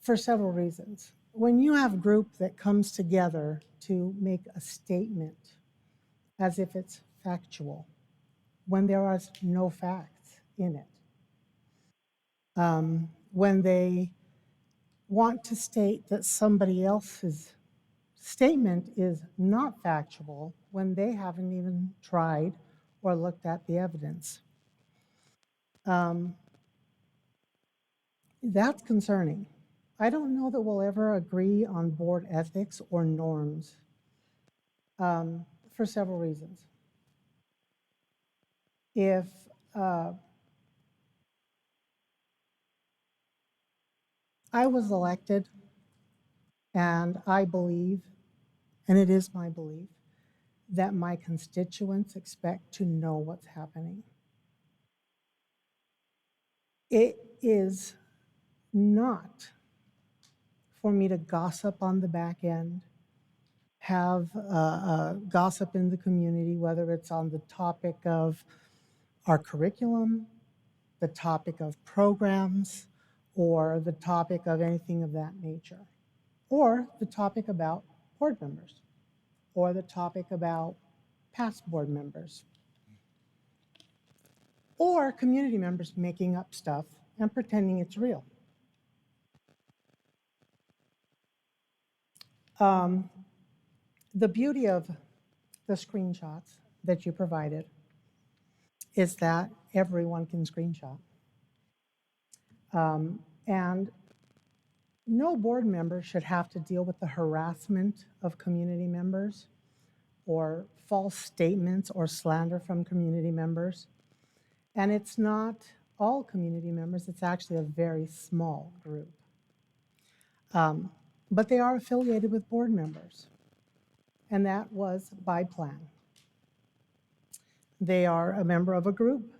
for several reasons. When you have a group that comes together to make a statement as if it's factual, when there are no facts in it, when they want to state that somebody else's statement is not factual when they haven't even tried or looked at the evidence. That's concerning. I don't know that we'll ever agree on board ethics or norms for several reasons. If I was elected, and I believe, and it is my belief, that my constituents expect to know what's happening. It is not for me to gossip on the back end, have gossip in the community, whether it's on the topic of our curriculum, the topic of programs, or the topic of anything of that nature, or the topic about board members, or the topic about past board members, or community members making up stuff and pretending it's real. The beauty of the screenshots that you provided is that everyone can screenshot. And no board member should have to deal with the harassment of community members or false statements or slander from community members. And it's not all community members, it's actually a very small group. But they are affiliated with board members, and that was by plan. They are a member of a group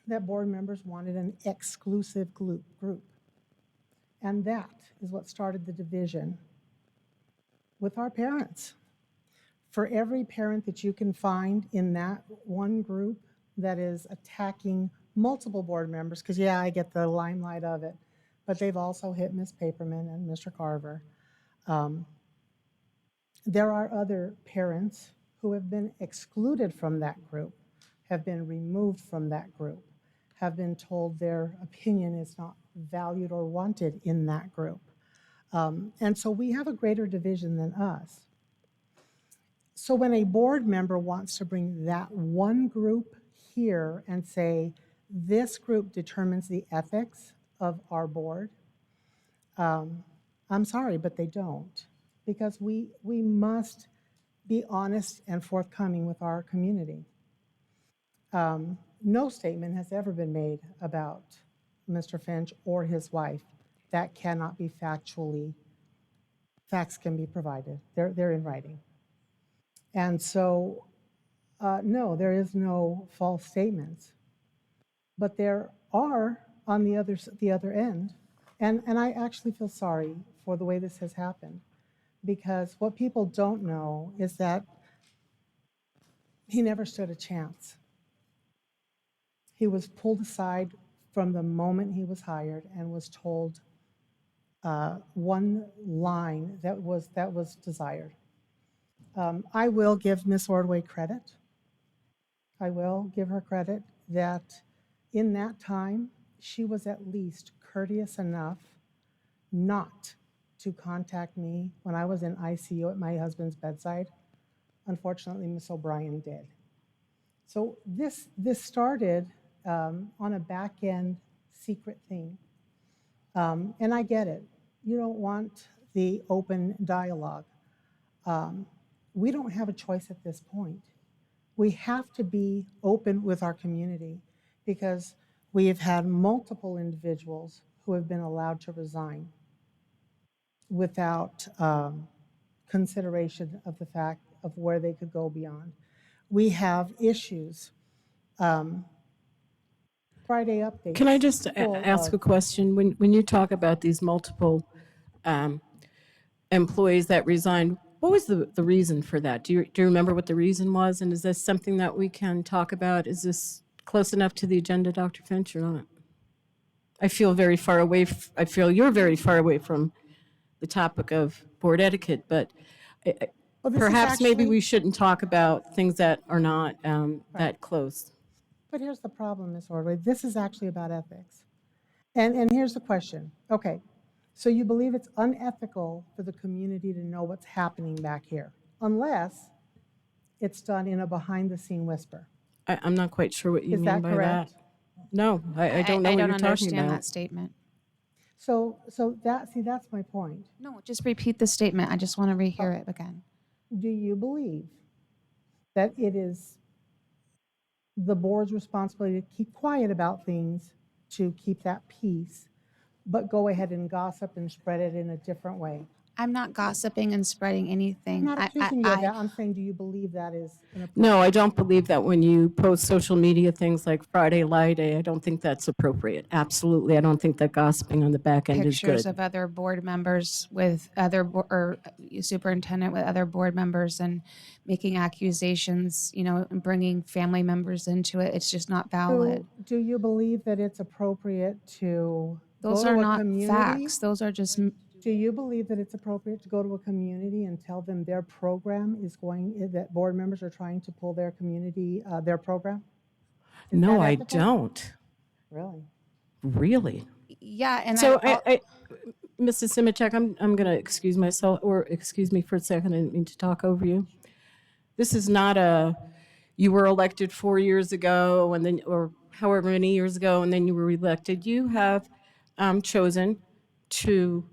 that board members wanted an exclusive group. And that is what started the division with our parents. For every parent that you can find in that one group that is attacking multiple board members, because yeah, I get the limelight of it, but they've also hit Ms. Paperman and Mr. Carver. There are other parents who have been excluded from that group, have been removed from that group, have been told their opinion is not valued or wanted in that group. And so we have a greater division than us. So when a board member wants to bring that one group here and say, this group determines the ethics of our board, I'm sorry, but they don't. Because we must be honest and forthcoming with our community. No statement has ever been made about Mr. Finch or his wife that cannot be facts can be provided. They're in writing. And so, no, there is no false statements. But there are on the other end. And I actually feel sorry for the way this has happened, because what people don't know is that he never stood a chance. He was pulled aside from the moment he was hired and was told one line that was desired. I will give Ms. Ordway credit. I will give her credit that in that time, she was at least courteous enough not to contact me when I was in ICU at my husband's bedside. Unfortunately, Ms. O'Brien did. So this started on a back-end secret thing. And I get it. You don't want the open dialogue. We don't have a choice at this point. We have to be open with our community, because we have had multiple individuals who have been allowed to resign without consideration of the fact of where they could go beyond. We have issues. Friday updates. Can I just ask a of- question? When you talk about these multiple employees that resigned, what was the reason for that? Do you remember what the reason was? And is this something that we can talk about? Is this close enough to the agenda, Dr. Finch, or not? I feel very far away. I feel you're very far away from the topic of board etiquette, but Well, this is perhaps maybe actually- we shouldn't talk about things that are not that close. But here's the problem, Ms. Ordway. This is actually about ethics. And here's the question. Okay, so you believe it's unethical for the community to know what's happening back here, unless it's done in a behind-the-scene whisper. I'm not quite sure what you Is mean that by correct? that. No, I don't know I what don't you're talking understand about. that statement. So that's my point. No, just repeat the statement. I just want to rehear it again. Do you believe that it is the board's responsibility to keep quiet about things, to keep that peace, but go ahead and gossip and spread it in a different way? I'm not gossiping and spreading anything. I'm not accusing you of that. I'm saying, do you believe that is an appropriate? No, I don't believe that when you post social media things like Friday Light Day, I don't think that's appropriate. Absolutely. I don't think that gossiping on the back end is Pictures good. of other board members with other, or superintendent with other board members and making accusations, and bringing family members into it. It's just not valid. Do you believe that it's appropriate to Those go are to a not community? facts. Those are just, Do you believe that it's appropriate to go to a community and tell them their program is that board members are trying to pull their community, their program? Is No, that I ethical? don't. Really? Really? yeah, and So Mrs. Simichek, I'm going to excuse myself, or excuse me for a second. I didn't mean to talk over you. This is not you were elected 4 years ago, and then, or however many years ago, and then you were reelected. You have chosen to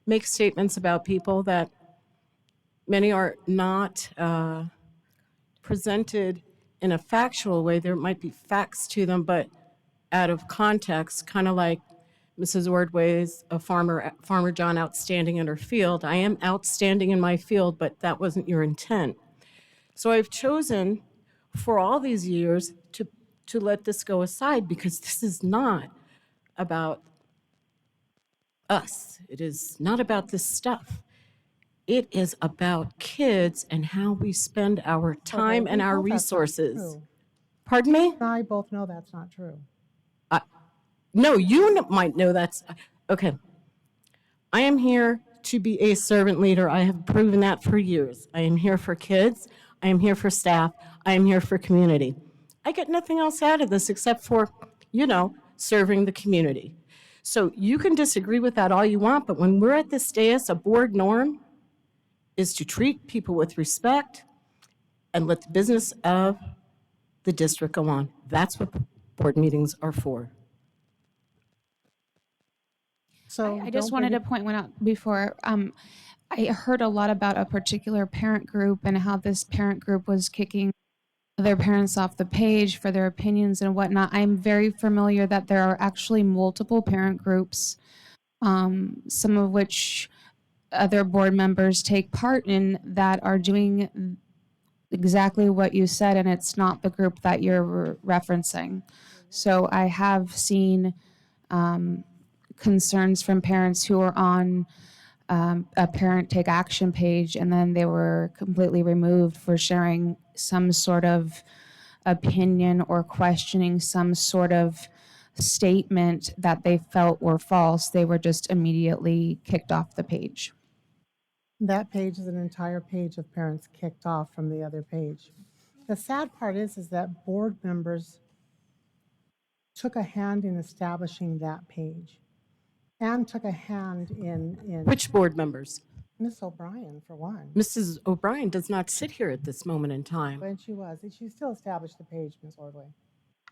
make statements about people that many are not presented in a factual way. There might be facts to them, but out of context, kind of like Mrs. Ordway's a Farmer John outstanding in her field. I am outstanding in my field, but that wasn't your intent. So I've chosen for all these years to let this go aside, because this is not about us. It is not about this stuff. It is about kids and how we spend our time Okay, and we our both know that's not resources. true. Pardon me? You and I both know that's not true. No, might know that's okay. I am here to be a servant leader. I have proven that for years. I am here for kids. I am here for staff. I am here for community. I get nothing else out of this except for, serving the community. So you can disagree with that all you want, but when we're at this dais, a board norm is to treat people with respect and let the business of the district go on. That's what board meetings are for. So I just don't bring wanted to it, point one out before. I heard a lot about a particular parent group and how this parent group was kicking their parents off the page for their opinions and whatnot. I'm very familiar that there are actually multiple parent groups, some of which other board members take part in, that are doing exactly what you said, and it's not the group that you're referencing. So I have seen concerns from parents who are on a parent take action page, and then they were completely removed for sharing some sort of opinion or questioning some sort of statement that they felt were false. They were just immediately kicked off the page. that page is an entire page of parents kicked off from the other page. The sad part is that board members took a hand in establishing that page and took a hand in Which board members? Miss O'Brien, for one. Mrs. O'Brien does not sit here at this moment in time. When she was, she still established the page, Miss Ordway.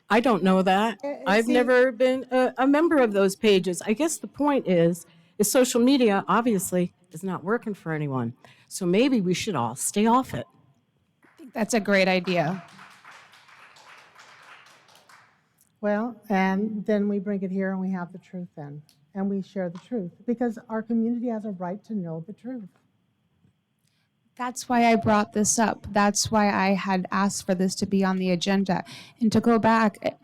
I don't know that. I've See- never been a member of those pages. I guess the point is social media obviously is not working for anyone. So maybe we should all stay off it. I think that's a great idea. Well, and then we bring it here and we have the truth then, and we share the truth, because our community has a right to know the truth. That's why I brought this up. That's why I had asked for this to be on the agenda. And to go back,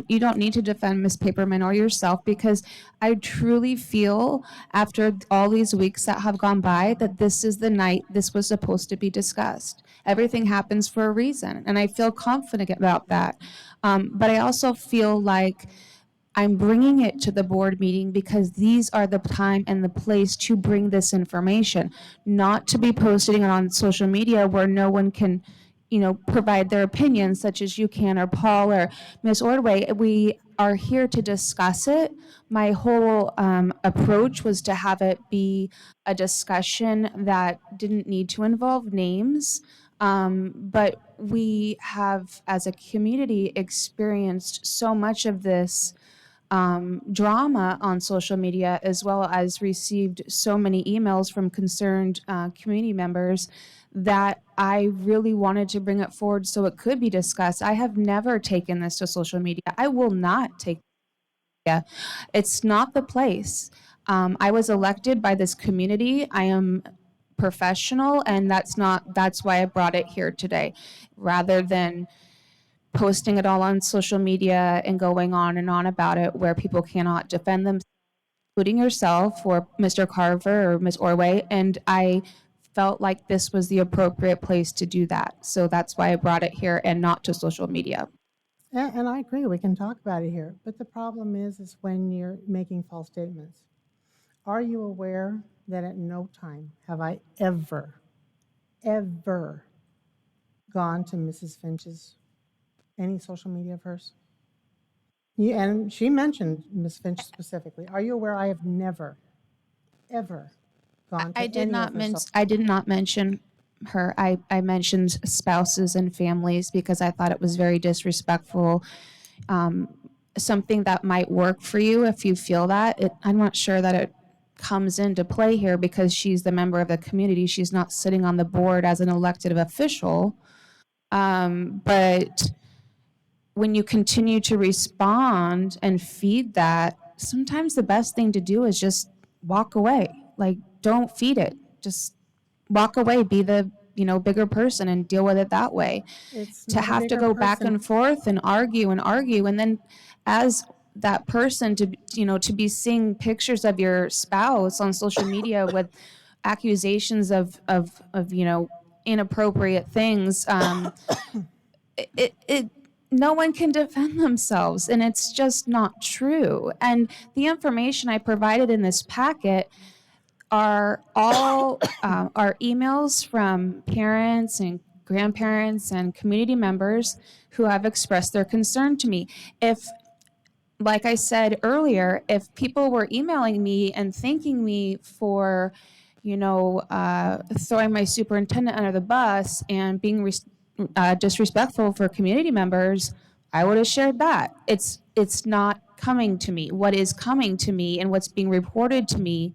you don't need to defend Ms. Paperman or yourself, because I truly feel after all these weeks that have gone by that this is the night this was supposed to be discussed. Everything happens for a reason, and I feel confident about that. But I also feel like I'm bringing it to the board meeting because these are the time and the place to bring this information, not to be posting it on social media where no one can, provide their opinions, such as you can, or Paul, or Ms. Ordway. We are here to discuss it. My whole approach was to have it be a discussion that didn't need to involve names. But we have, as a community, experienced so much of this drama on social media, as well as received so many emails from concerned community members, that I really wanted to bring it forward so it could be discussed. I have never taken this to social media. I will not take it. It's not the place. I was elected by this community. I am professional, and that's why I brought it here today, rather than posting it all on social media and going on and on about it where people cannot defend themselves, including yourself or Mr. Carver or Ms. Orway. And I felt like this was the appropriate place to do that. So that's why I brought it here and not to social media. And I agree, we can talk about it here. But the problem is when you're making false statements. Are you aware that at no time have I ever gone to Mrs. Finch's any social media of hers? And she mentioned Ms. Finch specifically. Are you aware I have never, ever gone to I did any not of her mention. I did not mention her. I mentioned spouses and families because I thought it was very disrespectful. Something that might work for you if you feel that. I'm not sure that it comes into play here because she's the member of the community. She's not sitting on the board as an elected official. But when you continue to respond and feed that, sometimes the best thing to do is just walk away. Like, don't feed it. Just walk away, be the bigger person and deal with it that way. It's To not a have to bigger go back person. and forth and argue, and then as that person to be seeing pictures of your spouse on social media with accusations of inappropriate things, no one can defend themselves, and it's just not true. And the information I provided in this packet are all are emails from parents and grandparents and community members who have expressed their concern to me. If, like I said earlier, if people were emailing me and thanking me for throwing my superintendent under the bus and being disrespectful for community members, I would have shared that. It's not coming to me. What is coming to me and what's being reported to me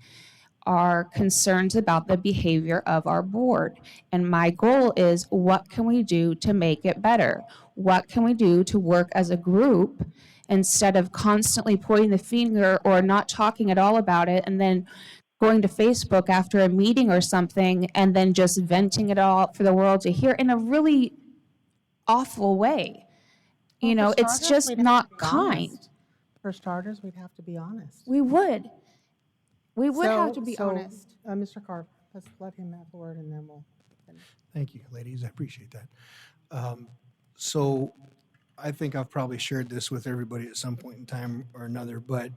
are concerns about the behavior of our board. And my goal is, what can we do to make it better? What can we do to work as a group instead of constantly pointing the finger or not talking at all about it and then going to Facebook after a meeting or something and then just venting it all out for the world to hear in a really awful way. Well, for It's starters, just we'd have not to be kind. honest. For starters, we'd have to be honest. We would. We would have to be So, honest. Mr. Carver, let's let him have the word and then we'll finish. Thank you, ladies. I appreciate that. So I think I've probably shared this with everybody at some point in time or another, but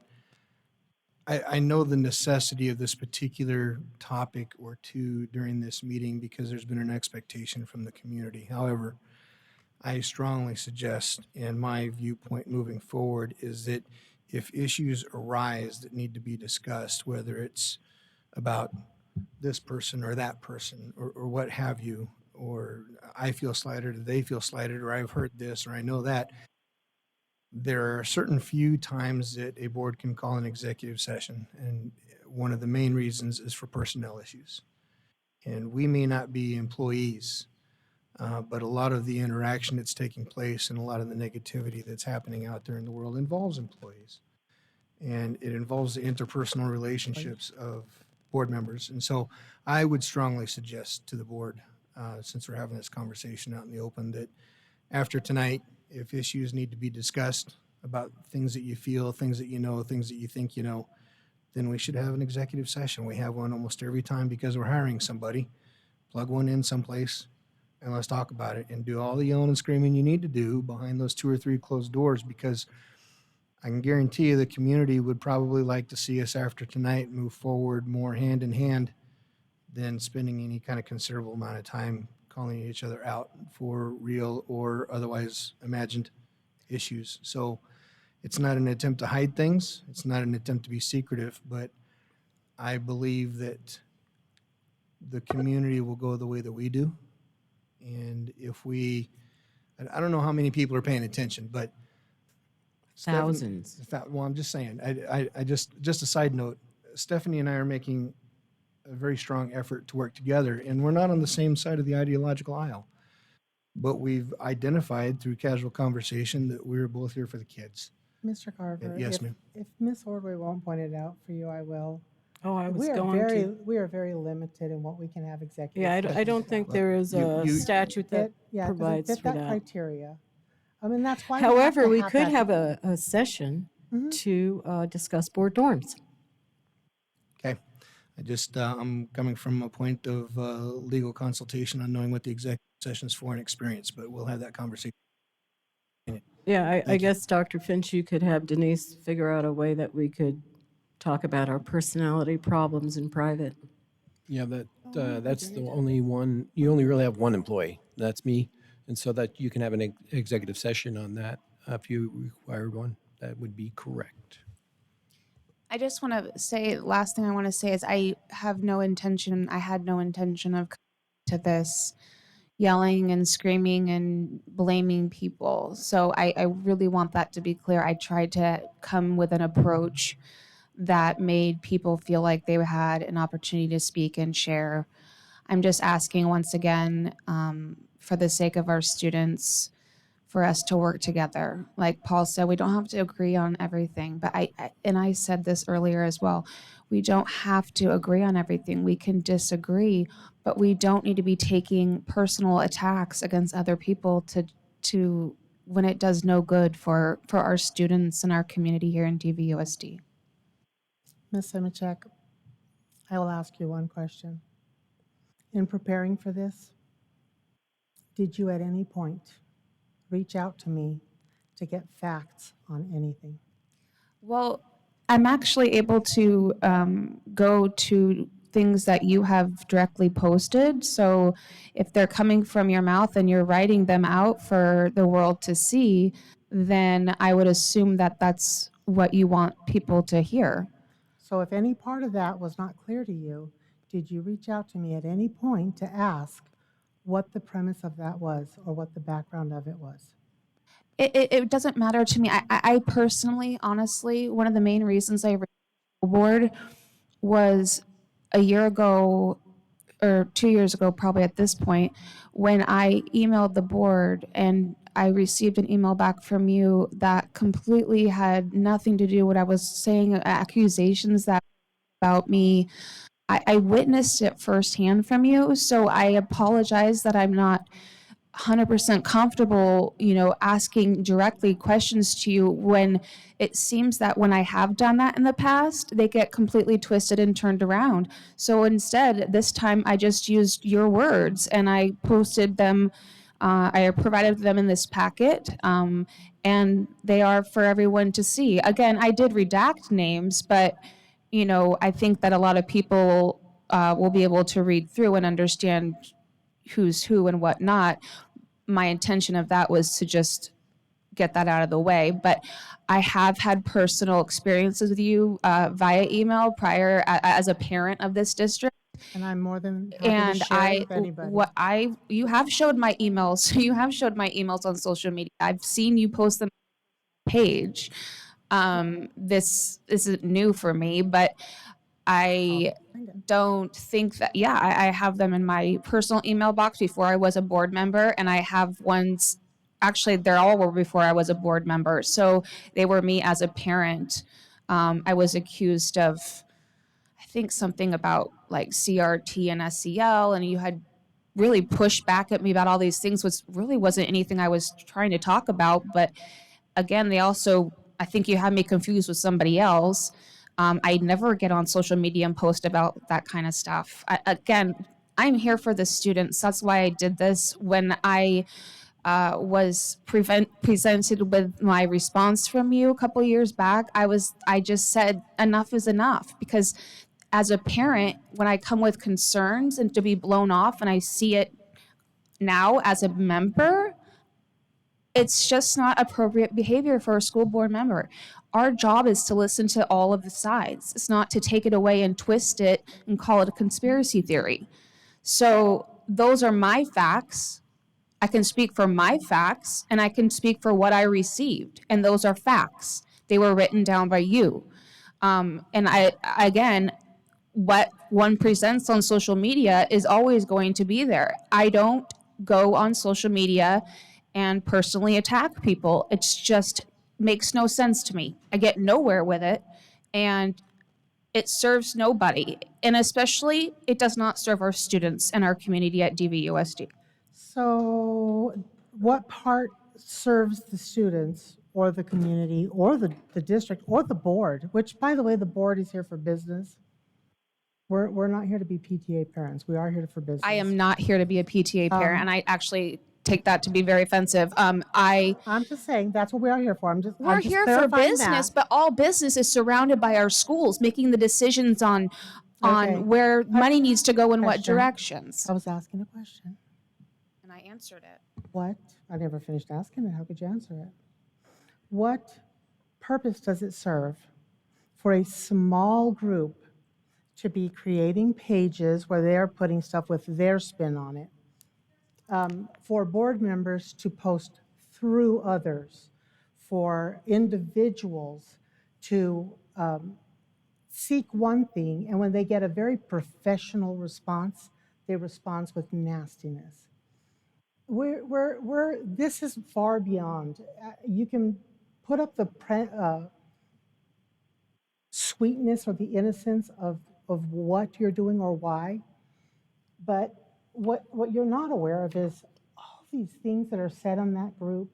I know the necessity of this particular topic or two during this meeting because there's been an expectation from the community. However, I strongly suggest, and my viewpoint moving forward, is that if issues arise that need to be discussed, whether it's about this person or that person or what have you, or I feel slighted or they feel slighted or I've heard this or I know that, there are certain few times that a board can call an executive session. And one of the main reasons is for personnel issues. And we may not be employees, but a lot of the interaction that's taking place and a lot of the negativity that's happening out there in the world involves employees. And it involves the interpersonal relationships of board members. And so I would strongly suggest to the board, since we're having this conversation out in the open, that after tonight, if issues need to be discussed about things that you feel, things that you know, things that you think you know, then we should have an executive session. We have one almost every time because we're hiring somebody. Plug one in someplace and let's talk about it and do all the yelling and screaming you need to do behind those 2 or 3 closed doors, because I can guarantee you the community would probably like to see us after tonight move forward more hand in hand than spending any kind of considerable amount of time calling each other out for real or otherwise imagined issues. So it's not an attempt to hide things. It's not an attempt to be secretive, but I believe that the community will go the way that we do. And if I don't know how many people are paying attention, but Thousands. Well, I'm just saying, I just a side note, Stephanie and I are making a very strong effort to work together, and we're not on the same side of the ideological aisle. But we've identified through casual conversation that we're both here for the kids. Mr. Carver, Yes, ma'am. if Ms. Ordway won't point it out for you, I will. Oh, I was We are going to. we are very limited in what we can have executive. Yeah, I sessions don't think about. there is a statute that Yeah, 'cause it provides fit for that that. criteria. I mean, that's why. We have However, to we have could that- have a session to discuss board norms. Okay. I'm coming from a point of legal consultation on knowing what the executive session's for and experience, but we'll have that conversation. Yeah, I you. guess, Dr. Finch, you could have Denise figure out a way that we could talk about our personality problems in private. Yeah, that's the only one, you only really have one employee, that's me. And so that you can have an executive session on that if you required one, that would be correct. I just want to say, last thing I want to say is I had no intention of to this yelling and screaming and blaming people. So I really want that to be clear. I tried to come with an approach that made people feel like they had an opportunity to speak and share. I'm just asking once again, for the sake of our students, for us to work together. Like Paul said, we don't have to agree on everything, but I said this earlier as well, we don't have to agree on everything. We can disagree, but we don't need to be taking personal attacks against other people to when it does no good for our students and our community here in DVUSD. Ms. Simichek, I will ask you one question. In preparing for this, did you at any point reach out to me to get facts on anything? Well, I'm actually able to go to things that you have directly posted. So if they're coming from your mouth and you're writing them out for the world to see, then I would assume that that's what you want people to hear. So if any part of that was not clear to you, did you reach out to me at any point to ask what the premise of that was or what the background of it was? It doesn't matter to me. I personally, honestly, one of the main reasons I reached the board was a year ago or 2 years ago, probably at this point, when I emailed the board and I received an email back from you that completely had nothing to do with what I was saying, accusations that about me. I witnessed it firsthand from you, so I apologize that I'm not 100% comfortable, asking directly questions to you when it seems that when I have done that in the past, they get completely twisted and turned around. So instead, this time I just used your words and I posted them. I provided them in this packet, and they are for everyone to see. Again, I did redact names, but I think that a lot of people will be able to read through and understand who's who and whatnot. My intention of that was to just get that out of the way. But I have had personal experiences with you via email prior as a parent of this district. And I'm more than happy to And share it with anybody. you have showed my emails. You have showed my emails on social media. I've seen you post them on the page. This isn't new for me, but I don't think that, yeah, I have them in my personal email box before I was a board member, and I have ones, actually, they're all were before I was a board member. So they were me as a parent. I was accused of, I think, something about like CRT and SEL, and you had really pushed back at me about all these things, which really wasn't anything I was trying to talk about. But again, they also, I think you had me confused with somebody else. I never get on social media and post about that kind of stuff. Again, I'm here for the students. That's why I did this. When I was presented with my response from you a couple years back, I just said enough is enough, because as a parent, when I come with concerns and to be blown off, and I see it now as a member, it's just not appropriate behavior for a school board member. Our job is to listen to all of the sides. It's not to take it away and twist it and call it a conspiracy theory. So those are my facts. I can speak for my facts, and I can speak for what I received, and those are facts. They were written down by you. And again, what one presents on social media is always going to be there. I don't go on social media and personally attack people. It's just makes no sense to me. I get nowhere with it, and it serves nobody. And especially, it does not serve our students and our community at DVUSD. So what part serves the students or the community or the district or the board, which, by the way, the board is here for business. We're not here to be PTA parents. We are here for business. I am not here to be a PTA parent, and I actually take that to be very offensive. I'm just saying that's what we are here for. We're here for business, but all business is surrounded by our schools making the decisions on Okay. where money needs to go in what Question. directions. I was asking a question. And I answered it. What? I never finished asking it. How could you answer it? What purpose does it serve for a small group to be creating pages where they are putting stuff with their spin on it? For board members to post through others, for individuals to seek one thing, and when they get a very professional response, they respond with nastiness. This is far beyond. You can put up the sweetness or the innocence of what you're doing or why, but what you're not aware of is all these things that are said on that group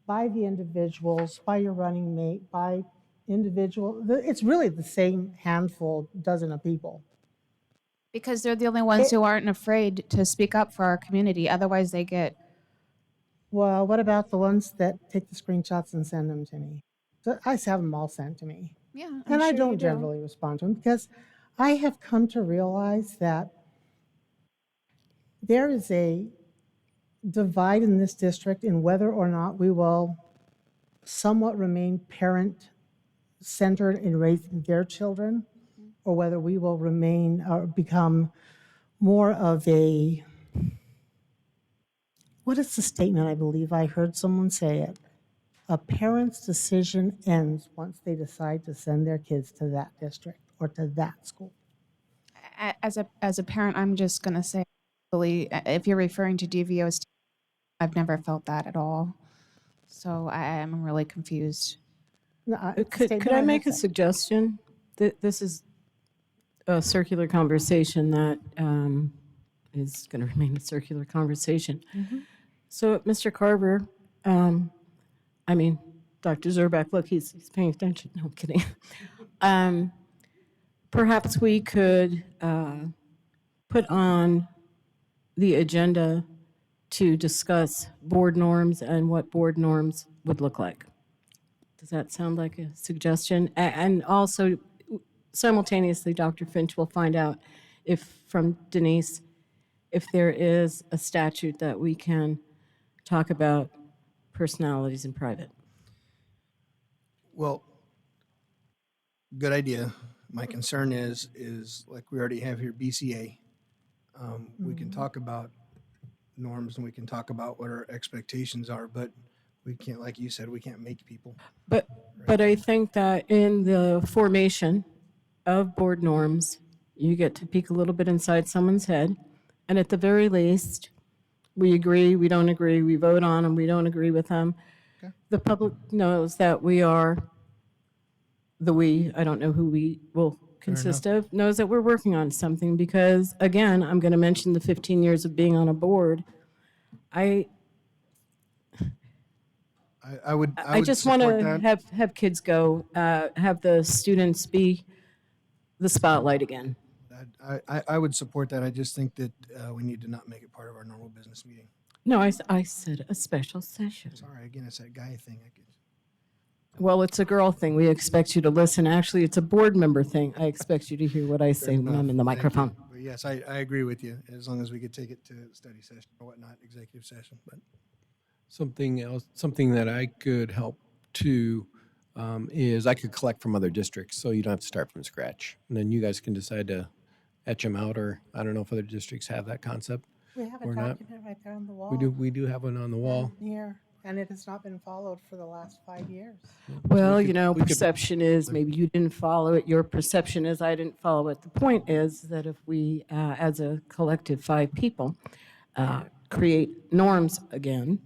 by the individuals, by your running mate, by individual. It's really the same handful, dozen of people. Because they're the only ones who aren't afraid to speak up for our community. Otherwise, they get. Well, what about the ones that take the screenshots and send them to me? So I have them all sent to me. Yeah, and I don't generally respond to them because I have come to realize that there is a divide in this district in whether or not we will somewhat remain parent-centered in raising their children or whether we will remain or become more of a, what is the statement? I believe I heard someone say it. A parent's decision ends once they decide to send their kids to that district or to that school. As a parent, I'm just gonna say, really, if you're referring to DVOs, I've never felt that at all. So I am really confused. No, it's a Could statement I heard make a say. suggestion? This is a circular conversation that is going to remain a circular conversation. So, Mr. Carver, I mean, Dr. Zerbeck, look, he's paying attention. No, I'm kidding. Perhaps we could put on the agenda to discuss board norms and what board norms would look like. Does that sound like a suggestion? And also, simultaneously, Dr. Finch will find out if, from Denise, if there is a statute that we can talk about personalities in private. Well, good idea. My concern is like we already have here, BCA. We can talk about norms and we can talk about what our expectations are, but we can't, like you said, we can't make people. But I think that in the formation of board norms, you get to peek a little bit inside someone's head, and at the very least, we agree, we don't agree, we vote on them, we don't agree with them. Okay. The public knows that we are the we, I don't know who we will consist of, knows that we're working on something because, again, I'm going to mention the 15 years of being on a board. I would just want support to that. have kids go, have the students be the spotlight again. I would support that. I just think that we need to not make it part of our normal business meeting. No, I said a special session. Sorry, again, it's that guy thing. Well, it's a girl thing. We expect you to listen. Actually, it's a board member thing. I expect you to hear what I say when I'm in the Thank you. microphone. But yes, I agree with you, as long as we could take it to study session or whatnot, executive session, but. Something else, something that I could help to is I could collect from other districts, so you don't have to start from scratch. And then you guys can decide to etch them out, or I don't know if other districts have that concept. We have a or not. document right there on the wall. We do have one on the wall. Here, and it has not been followed for the last 5 years. Well, we could- you know, we could- perception is maybe you didn't follow it. Your perception is I didn't follow it. The point is that if we, as a collective 5 people, create norms again,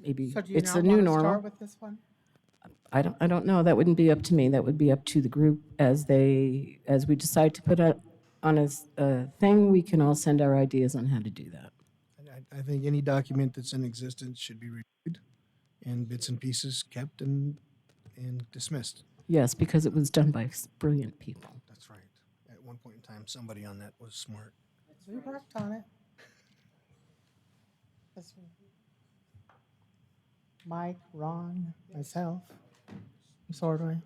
maybe So do you it's not the new want to normal. start with this one? I don't know. That wouldn't be up to me. That would be up to the group as we decide to put it on a thing. We can all send our ideas on how to do that. I think any document that's in existence should be reviewed and bits and pieces kept and dismissed. Yes, because it was done by brilliant people. That's right. At one point in time, somebody on that was smart. We worked on it. This one. Mike, Ron, myself, sort of.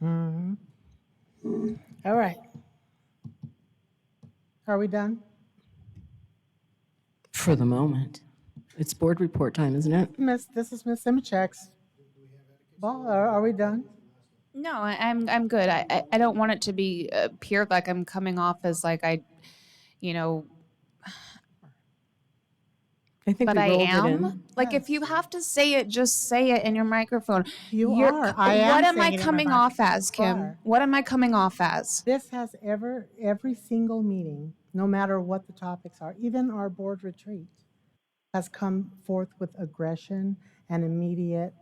All right. Are we done? For the moment. It's board report time, isn't it? This is Miss Simchek's ball. Are we done? No, I'm good. I don't want it to be appear like I'm coming off as like you know, I think but we I rolled it am. in. Like if you have to say it, just say it in your microphone. You are. I am What am saying I it in my coming off as, microphone. You Kim? are. What am I coming off as? This has every single meeting, no matter what the topics are, even our board retreat, has come forth with aggression and immediate.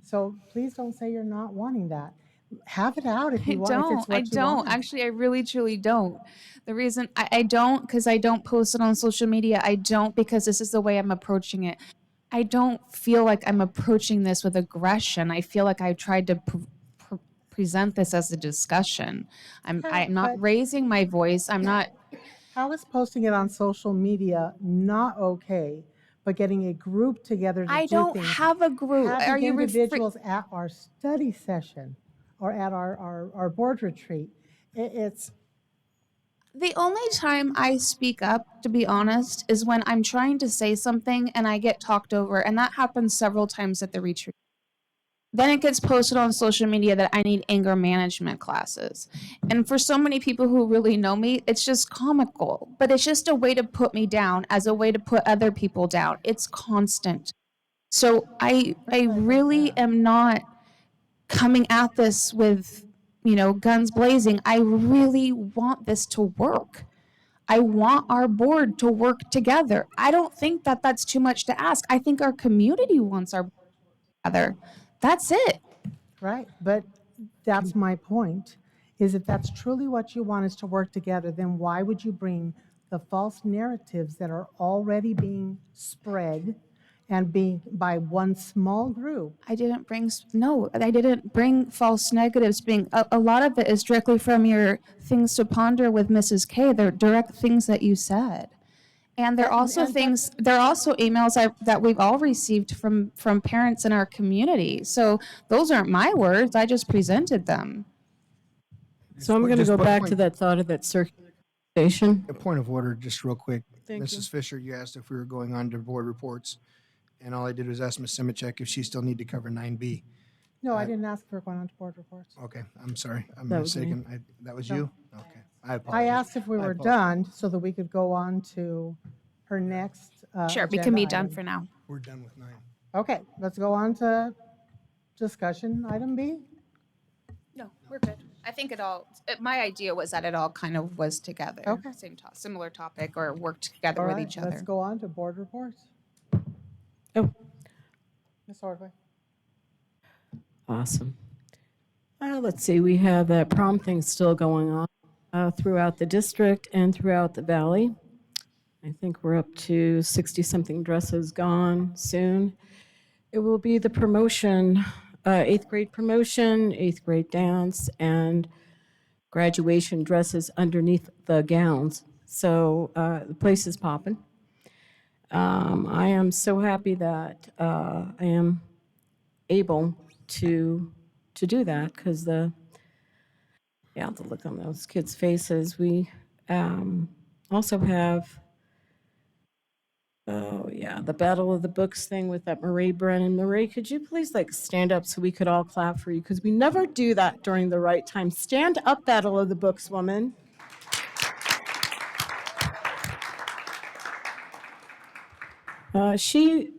So please don't say you're not wanting that. Have it out if you want. If it's what I you don't. want. Actually, I really, truly don't. The reason I don't, because I don't post it on social media. I don't because this is the way I'm approaching it. I don't feel like I'm approaching this with aggression. I feel like I tried to present this as a discussion. I'm not but- raising my voice. I'm not. How is posting it on social media not okay, but getting a group together to I do don't things? have a group. Are Having you individuals at our study session or at our board retreat, it's The only time I speak up, to be honest, is when I'm trying to say something and I get talked over, and that happens several times at the retreat. Then it gets posted on social media that I need anger management classes. And for so many people who really know me, it's just comical. But it's just a way to put me down as a way to put other people down. It's constant. So I really am not coming at this with, guns blazing. I really want this to work. I want our board to work together. I don't think that that's too much to ask. I think our community wants our board together. That's it. Right, but that's my point, is if that's truly what you want is to work together, then why would you bring the false narratives that are already being spread and being by one small group? I didn't bring false negatives. A lot of it is directly from your things to ponder with Mrs. K. They're direct things that you said. And they're also emails that we've all received from parents in our community. So those aren't my words. I just presented them. So I'm going to go back to that thought of that circulation. A point of order, just real quick. Thank Mrs. you. Fisher, you asked if we were going on to board reports, and all I did was ask Ms. Simichek if she still need to cover 9B. No, I didn't ask for going on to board reports. Okay, I'm sorry. I'm That was me. mistaken. That was No. you? Okay. I I apologize. asked if we I were apologize. done so that we could go on to her next Sure, we can be agenda done item. for now. We're done with 9. Okay, let's go on to discussion item B. No, we're good. I think my idea was that it all kind of was together. Okay. Similar topic or worked together All with right, each let's other. go on to board reports. Oh, Ms. Ordway. awesome. Let's see, we have that prom thing still going on throughout the district and throughout the valley. I think we're up to 60-something dresses gone soon. It will be the promotion, 8th grade promotion, 8th grade dance, and graduation dresses underneath the gowns. So the place is popping. I am so happy that I am able to do that because the look on those kids' faces. We also have the Battle of the Books thing with that Marie Brennan. Marie, could you please stand up so we could all clap for you? Because we never do that during the right time. Stand up, Battle of the Books woman. She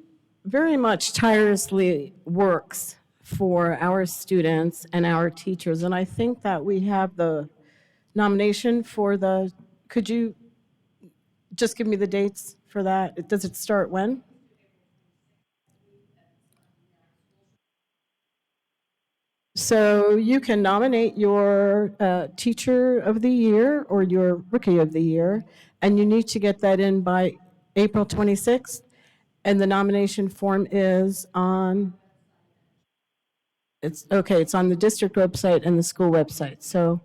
very much tirelessly works for our students and our teachers, and I think that we have the nomination for could you just give me the dates for that? Does it start when? So you can nominate your Teacher of the Year or your Rookie of the Year, and you need to get that in by April 26th. And the nomination form is on, it's on the district website and the school website. So,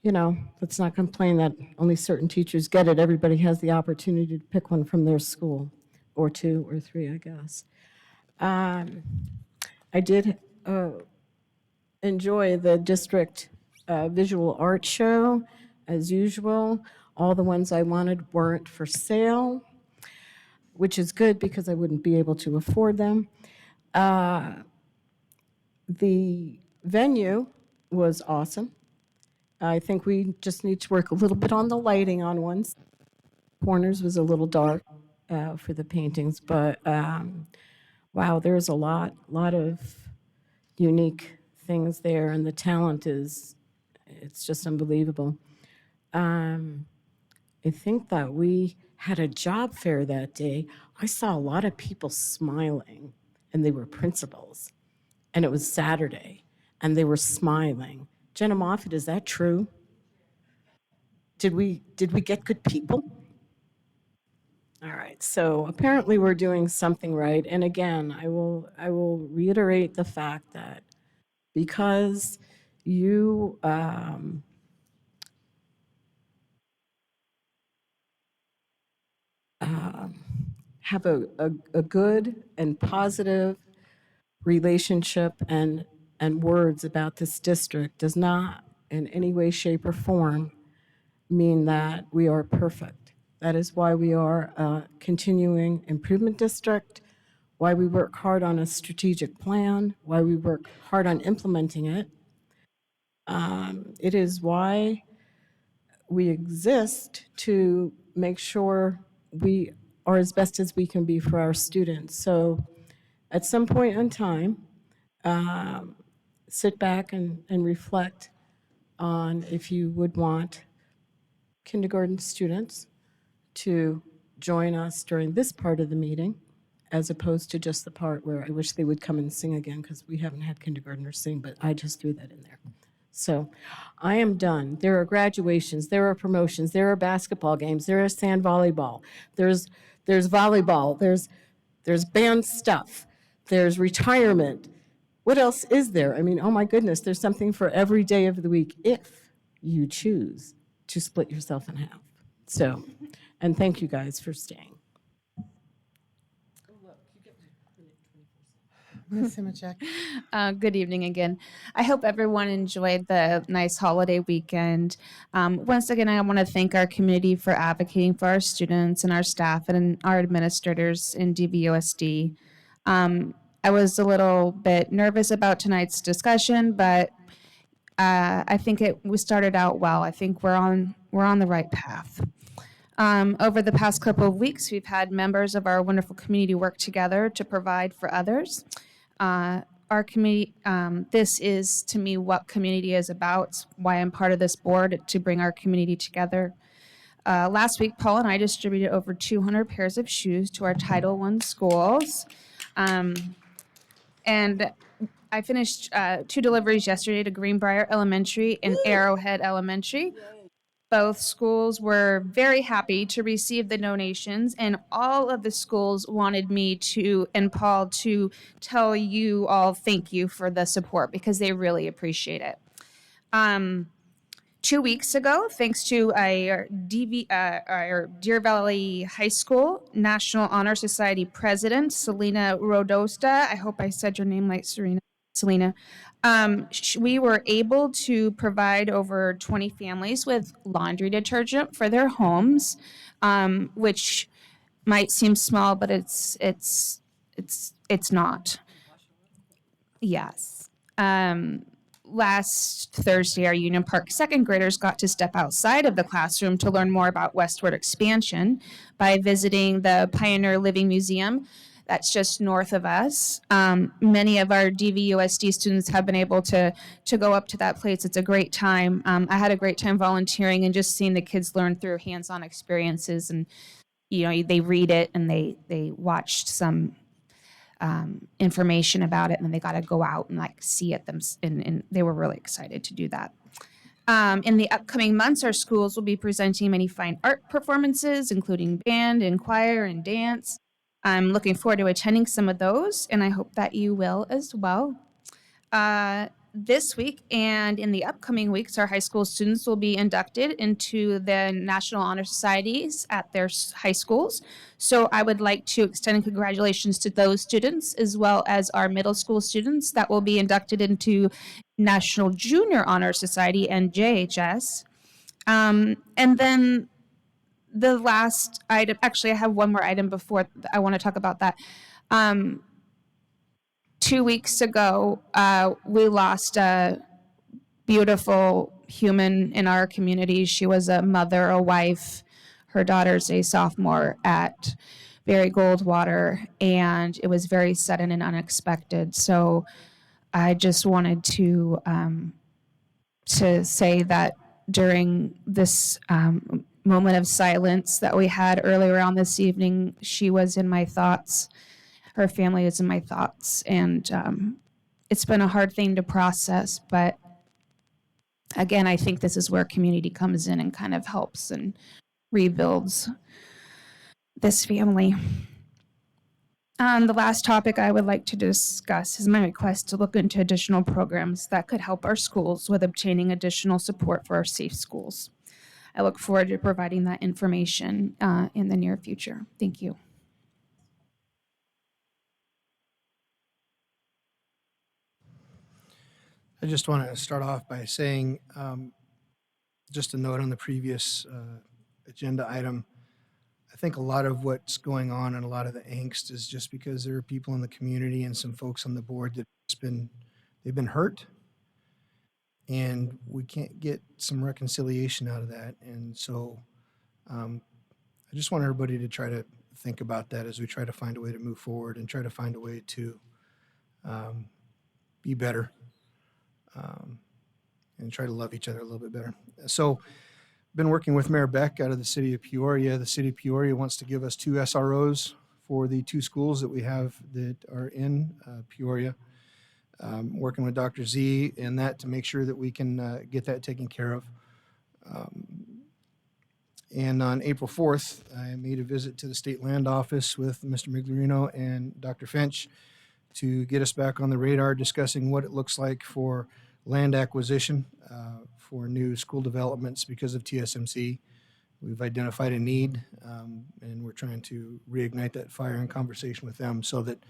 let's not complain that only certain teachers get it. Everybody has the opportunity to pick one from their school, or 2 or 3, I guess. I did enjoy the district visual art show, as usual. All the ones I wanted weren't for sale, which is good because I wouldn't be able to afford them. The venue was awesome. I think we just need to work a little bit on the lighting on ones. Corners was a little dark for the paintings, but wow, there's a lot of unique things there, and the talent it's just unbelievable. I think that we had a job fair that day. I saw a lot of people smiling, and they were principals, and it was Saturday, and they were smiling. Jenna Moffett, is that true? Did we get good people? All right, so apparently we're doing something right. And again, I will reiterate the fact that because you have a good and positive relationship and words about this district does not in any way, shape, or form mean that we are perfect. That is why we are a continuing improvement district. why we work hard on a strategic plan, why we work hard on implementing it. It is why we exist, to make sure we are as best as we can be for our students. So at some point in time, sit back and reflect on if you would want kindergarten students to join us during this part of the meeting, as opposed to just the part where I wish they would come and sing again, because we haven't had kindergartners sing, but I just threw that in there. So I am done. There are graduations, there are promotions, there are basketball games, there is sand volleyball, there's volleyball, there's band stuff, there's retirement. What else is there? I mean, oh my goodness, there's something for every day of the week if you choose to split yourself in half. So, and thank you guys for staying. Ms. Simachek. Good evening again. I hope everyone enjoyed the nice holiday weekend. Once again, I want to thank our community for advocating for our students and our staff and our administrators in DVUSD. I was a little bit nervous about tonight's discussion, but I think we started out well. I think we're on the right path. Over the past couple of weeks, we've had members of our wonderful community work together to provide for others. Our community, this is to me what community is about. It's why I'm part of this board, to bring our community together. Last week, Paul and I distributed over 200 pairs of shoes to our Title I schools. And I finished 2 deliveries yesterday to Greenbrier Elementary and Arrowhead Elementary. Both schools were very happy to receive the donations, and all of the schools wanted me and Paul to tell you all thank you for the support, because they really appreciate it. 2 weeks ago, thanks to our Deer Valley High School National Honor Society President, Selena Rodosta, I hope I said your name like Selena, we were able to provide over 20 families with laundry detergent for their homes, which might seem small, but it's not. Yes. Last Thursday, our Union Park second graders got to step outside of the classroom to learn more about westward expansion by visiting the Pioneer Living Museum. That's just north of us. Many of our DVUSD students have been able to go up to that place. It's a great time. I had a great time volunteering and just seeing the kids learn through hands-on experiences, and they read it and they watched some information about it, and then they got to go out and see it and they were really excited to do that. In the upcoming months, our schools will be presenting many fine art performances, including band and choir and dance. I'm looking forward to attending some of those, and I hope that you will as well. This week and in the upcoming weeks, our high school students will be inducted into the National Honor Societies at their high schools. So I would like to extend congratulations to those students, as well as our middle school students that will be inducted into National Junior Honor Society and JHS. And then the last item, actually I have one more item before I want to talk about that. 2 weeks ago, we lost a beautiful human in our community. She was a mother, a wife. Her daughter's a sophomore at Barry Goldwater, and it was very sudden and unexpected. So I just wanted to say that during this moment of silence that we had earlier on this evening, she was in my thoughts. Her family is in my thoughts, and it's been a hard thing to process, but again, I think this is where community comes in and kind of helps and rebuilds this family. The last topic I would like to discuss is my request to look into additional programs that could help our schools with obtaining additional support for our safe schools. I look forward to providing that information in the near future. Thank you. I just want to start off by saying, just a note on the previous agenda item. I I think a lot of what's going on and a lot of the angst is just because there are people in the community and some folks on the board they've been hurt, and we can't get some reconciliation out of that. And so I just want everybody to try to think about that as we try to find a way to move forward and try to find a way to be better, and try to love each other a little bit better. So been working with Mayor Beck out of the city of Peoria. The city of Peoria wants to give us 2 SROs for the 2 schools that we have that are in Peoria. Working with Dr. Z and that to make sure that we can get that taken care of. And on April 4th, I made a visit to the State Land Office with Mr. Miglorino and Dr. Finch to get us back on the radar, discussing what it looks like for land acquisition for new school developments because of TSMC. We've identified a need, and we're trying to reignite that fire in conversation with them so that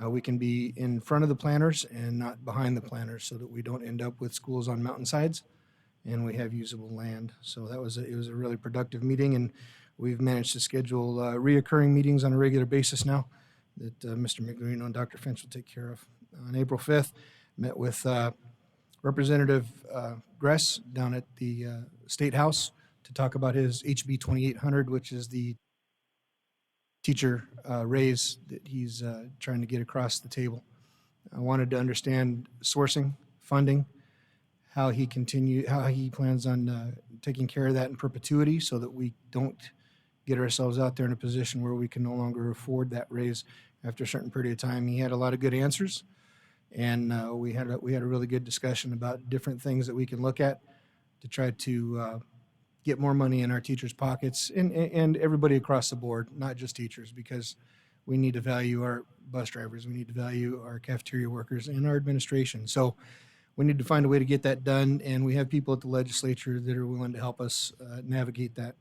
we can be in front of the planners and not behind the planners, so that we don't end up with schools on mountainsides and we have usable land. So it was a really productive meeting, and we've managed to schedule reoccurring meetings on a regular basis now that Mr. Miglorino and Dr. Finch will take care of. On April 5th, met with Representative Gress down at the State House to talk about his HB 2800, which is the teacher raise that he's trying to get across the table. I wanted to understand sourcing, funding, how he plans on taking care of that in perpetuity so that we don't get ourselves out there in a position where we can no longer afford that raise after a certain period of time. He had a lot of good answers, and we had a really good discussion about different things that we can look at to try to get more money in our teachers' pockets and everybody across the board, not just teachers, because we need to value our bus drivers, we need to value our cafeteria workers and our administration. So we need to find a way to get that done, and we have people at the legislature that are willing to help us navigate that.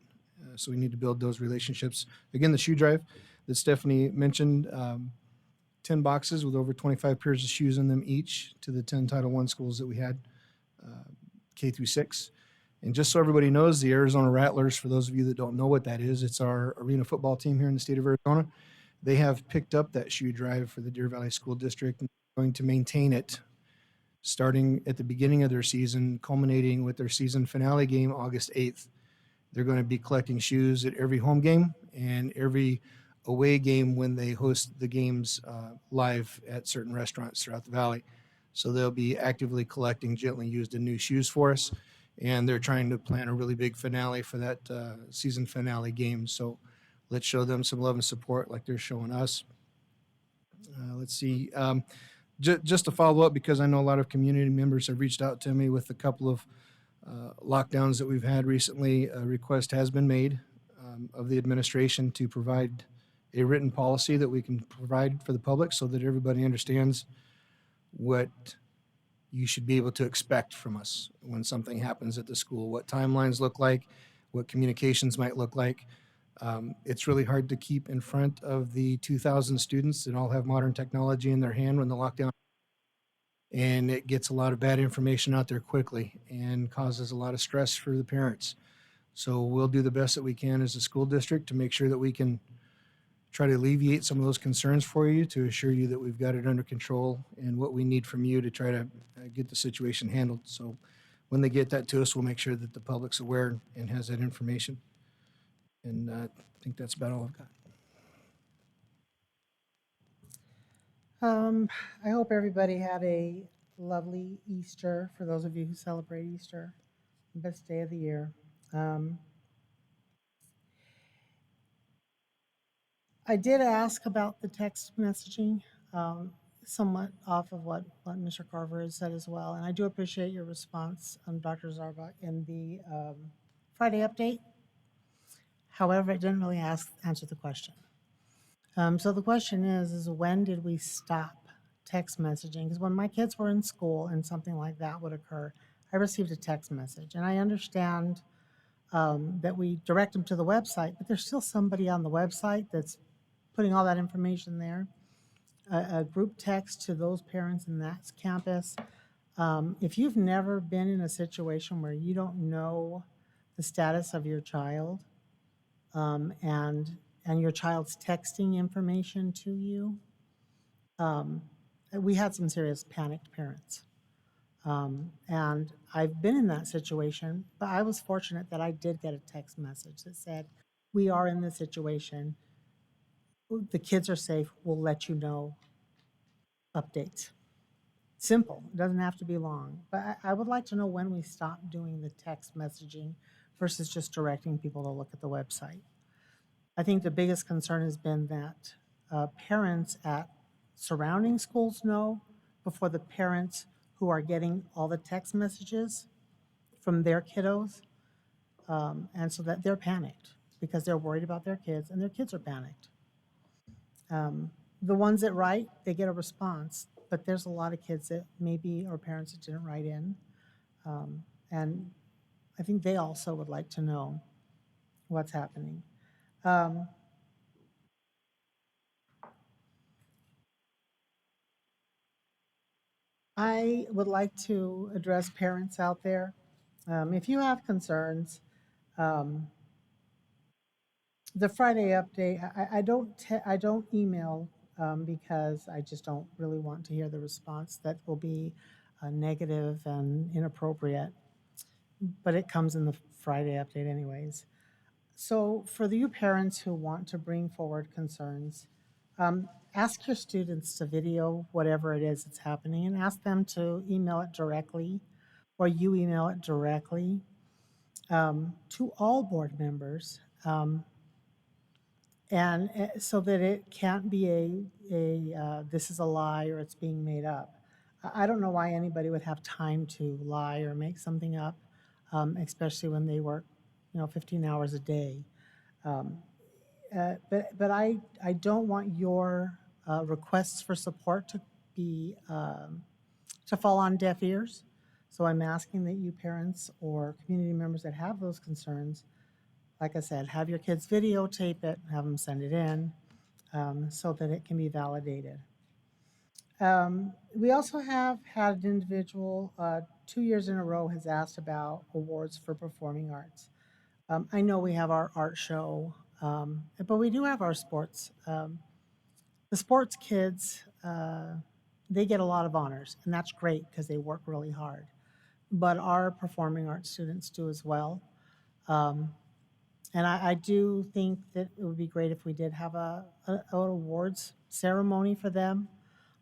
So we need to build those relationships. Again, the shoe drive that Stephanie mentioned, 10 boxes with over 25 pairs of shoes in them each to the 10 Title I schools that we had, K through 6. And just so everybody knows, the Arizona Rattlers, for those of you that don't know what that is, it's our arena football team here in the state of Arizona. They have picked up that shoe drive for the Deer Valley School District and are going to maintain it starting at the beginning of their season, culminating with their season finale game August 8th. They're going to be collecting shoes at every home game and every away game when they host the games live at certain restaurants throughout the valley. So they'll be actively collecting gently used and new shoes for us, and they're trying to plan a really big finale for that season finale game. So let's show them some love and support like they're showing us. Let's see. Just to follow up, because I know a lot of community members have reached out to me with a couple of lockdowns that we've had recently. A request has been made of the administration to provide a written policy that we can provide for the public so that everybody understands what you should be able to expect from us when something happens at the school, what timelines look like, what communications might look like. It's really hard to keep in front of the 2,000 students that all have modern technology in their hand when the lockdown, and it gets a lot of bad information out there quickly and causes a lot of stress for the parents. So we'll do the best that we can as a school district to make sure that we can try to alleviate some of those concerns for you, to assure you that we've got it under control and what we need from you to try to get the situation handled. So when they get that to us, we'll make sure that the public's aware and has that information. And I think that's about all I've got. I hope everybody had a lovely Easter, for those of you who celebrate Easter, best day of the year. I did ask about the text messaging, somewhat off of what Mr. Carver has said as well, and I do appreciate your response, Dr. Zarbach, in the Friday update. However, it didn't really answer the question. So the question is when did we stop text messaging? Because when my kids were in school and something like that would occur, I received a text message. And I understand that we direct them to the website, but there's still somebody on the website that's putting all that information there. A group text to those parents in that campus. If you've never been in a situation where you don't know the status of your child, and and your child's texting information to you, we had some serious panicked parents. And I've been in that situation, but I was fortunate that I did get a text message that said, we are in this situation. The kids are safe. We'll let you know updates. Simple. It doesn't have to be long. But I would like to know when we stop doing the text messaging versus just directing people to look at the website. I think the biggest concern has been that parents at surrounding schools know before the parents who are getting all the text messages from their kiddos. And so that they're panicked because they're worried about their kids and their kids are panicked. The ones that write, they get a response, but there's a lot of kids that maybe or parents that didn't write in. And I think they also would like to know what's happening. I would like to address parents out there. If you have concerns, the Friday update, I don't email because I just don't really want to hear the response that will be negative and inappropriate. But it comes in the Friday update anyways. So for you parents who want to bring forward concerns, ask your students to video whatever it is that's happening and ask them to email it directly or you email it directly to all board members. And so that it can't be this is a lie or it's being made up. I don't know why anybody would have time to lie or make something up, especially when they work, 15 hours a day. But I don't want your requests for support to be to fall on deaf ears. So I'm asking that you parents or community members that have those concerns, like I said, have your kids videotape it, have them send it in so that it can be validated. We also have had an individual 2 years in a row has asked about awards for performing arts. I know we have our art show, but we do have our sports. The sports kids, they get a lot of honors, and that's great because they work really hard. But our performing arts students do as well. And I do think that it would be great if we did have an awards ceremony for them.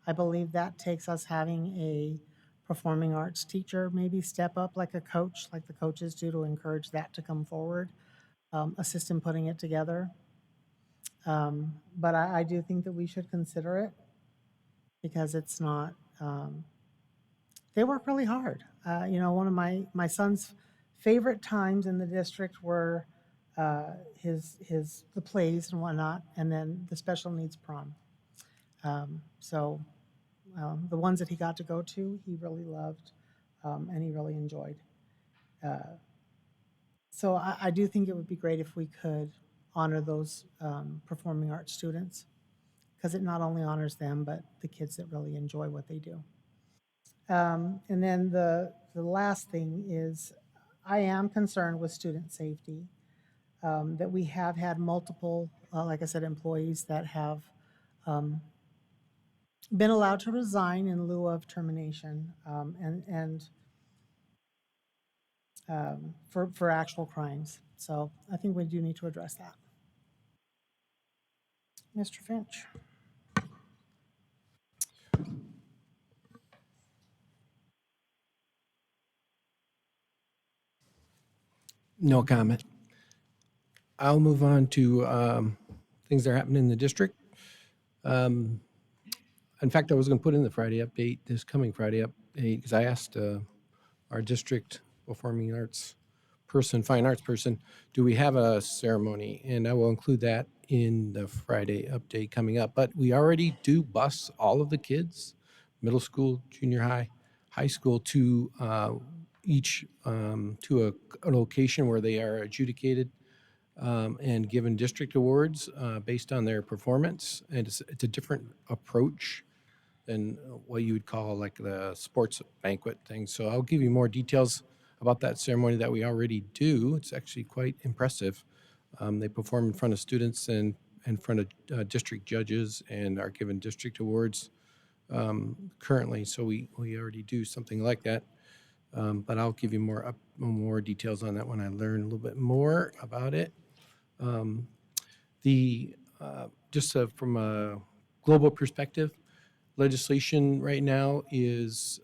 I believe that takes us having a performing arts teacher maybe step up like a coach, like the coaches do, to encourage that to come forward, assist in putting it together. But I do think that we should consider it because it's not, they work really hard. One of my son's favorite times in the district were the plays and whatnot, and then the special needs prom. So the ones that he got to go to, he really loved and he really enjoyed. So I do think it would be great if we could honor those performing arts students because it not only honors them, but the kids that really enjoy what they do. And then the last thing is I am concerned with student safety. That we have had multiple, like I said, employees that have been allowed to resign in lieu of termination for actual crimes. So I think we do need to address that. Mr. Finch. No comment. I'll move on to things that are happening in the district. In fact, I was going to put in the Friday update, this coming Friday update, because I asked our district performing arts person, fine arts person, do we have a ceremony? And I will include that in the Friday update coming up. But we already do bus all of the kids, middle school, junior high, high school, to each to a location where they are adjudicated and given district awards based on their performance. And it's a different approach than what you would call like the sports banquet thing. So I'll give you more details about that ceremony that we already do. It's actually quite impressive. They perform in front of students and in front of district judges and are given district awards currently. So we already do something like that. But I'll give you more details on that when I learn a little bit more about it. From a global perspective, legislation right now is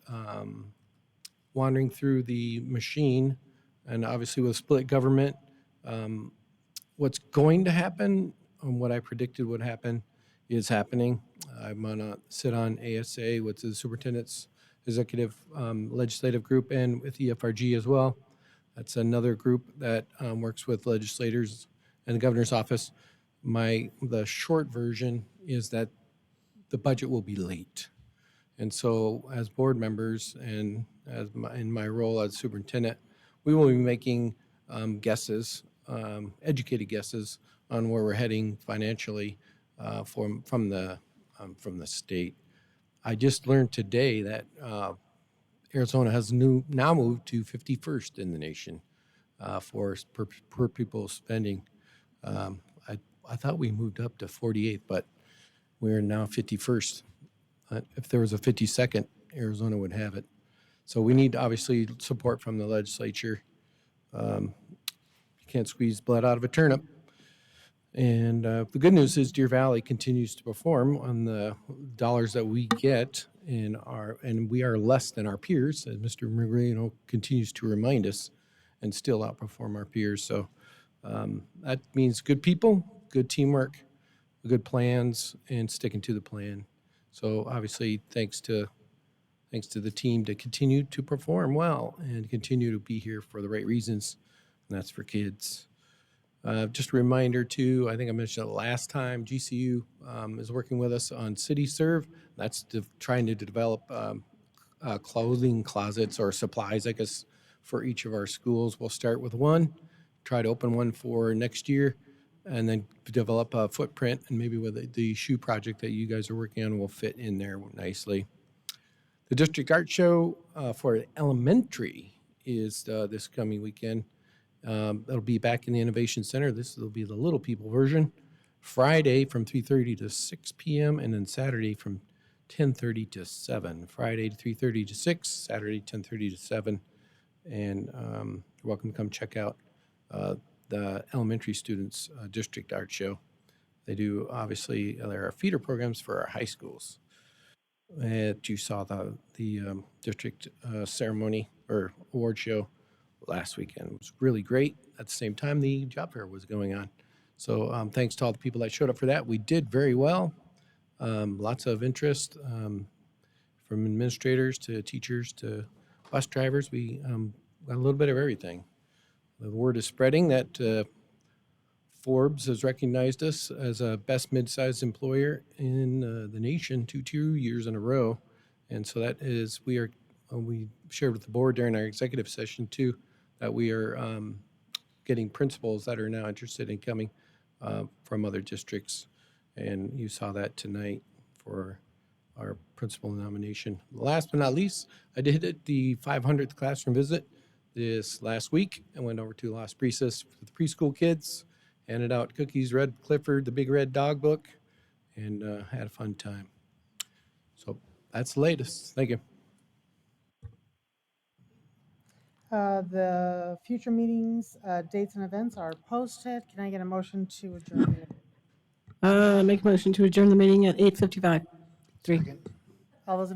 wandering through the machine, and obviously with split government, what's going to happen and what I predicted would happen is happening. I'm going to sit on ASA with the superintendent's executive legislative group and with EFRG as well. That's another group that works with legislators and the governor's office. The short version is that the budget will be late. And so as board members and in my role as superintendent, we will be making guesses, educated guesses on where we're heading financially from the state. I just learned today that Arizona has now moved to 51st in the nation for per pupil spending. I thought we moved up to 48th, but we're now 51st. If there was a 52nd, Arizona would have it. So we need obviously support from the legislature. You can't squeeze blood out of a turnip. And the good news is Deer Valley continues to perform on the dollars that we get and we are less than our peers, as Mr. Marino continues to remind us, and still outperform our peers. So that means good people, good teamwork, good plans, and sticking to the plan. So obviously, thanks to the team to continue to perform well and continue to be here for the right reasons, and that's for kids. Just a reminder too, I think I mentioned it last time, GCU is working with us on City Serve. That's trying to develop clothing closets or supplies, I guess, for each of our schools. We'll start with one, try to open one for next year, and then develop a footprint, and maybe with the shoe project that you guys are working on will fit in there nicely. The District Art Show for elementary is this coming weekend. It'll be back in the Innovation Center. This will be the little people version. Friday from 3:30 to 6 p.m. and then Saturday from 10:30 to 7. Friday 3:30 to 6, Saturday 10:30 to 7. And you're welcome to come check out the elementary students' district art show. They do, obviously, there are feeder programs for our high schools. You saw the district ceremony or award show last weekend. It was really great. At the same time, the job fair was going on. So thanks to all the people that showed up for that. We did very well. Lots of interest from administrators to teachers to bus drivers. We got a little bit of everything. The word is spreading that Forbes has recognized us as a best mid-sized employer in the nation 2 years in a row. And so that is, we shared with the board during our executive session too, that we are getting principals that are now interested in coming from other districts. And you saw that tonight for our principal nomination. Last but not least, I did the 500th classroom visit this last week. I went over to Las Brisas for the preschool kids, handed out cookies, read Clifford, the Big Red Dog book, and had a fun time. So that's the latest. Thank you. The future meetings, dates and events are posted. Can I get a motion to adjourn? Make a motion to adjourn the meeting at 8:55. All those in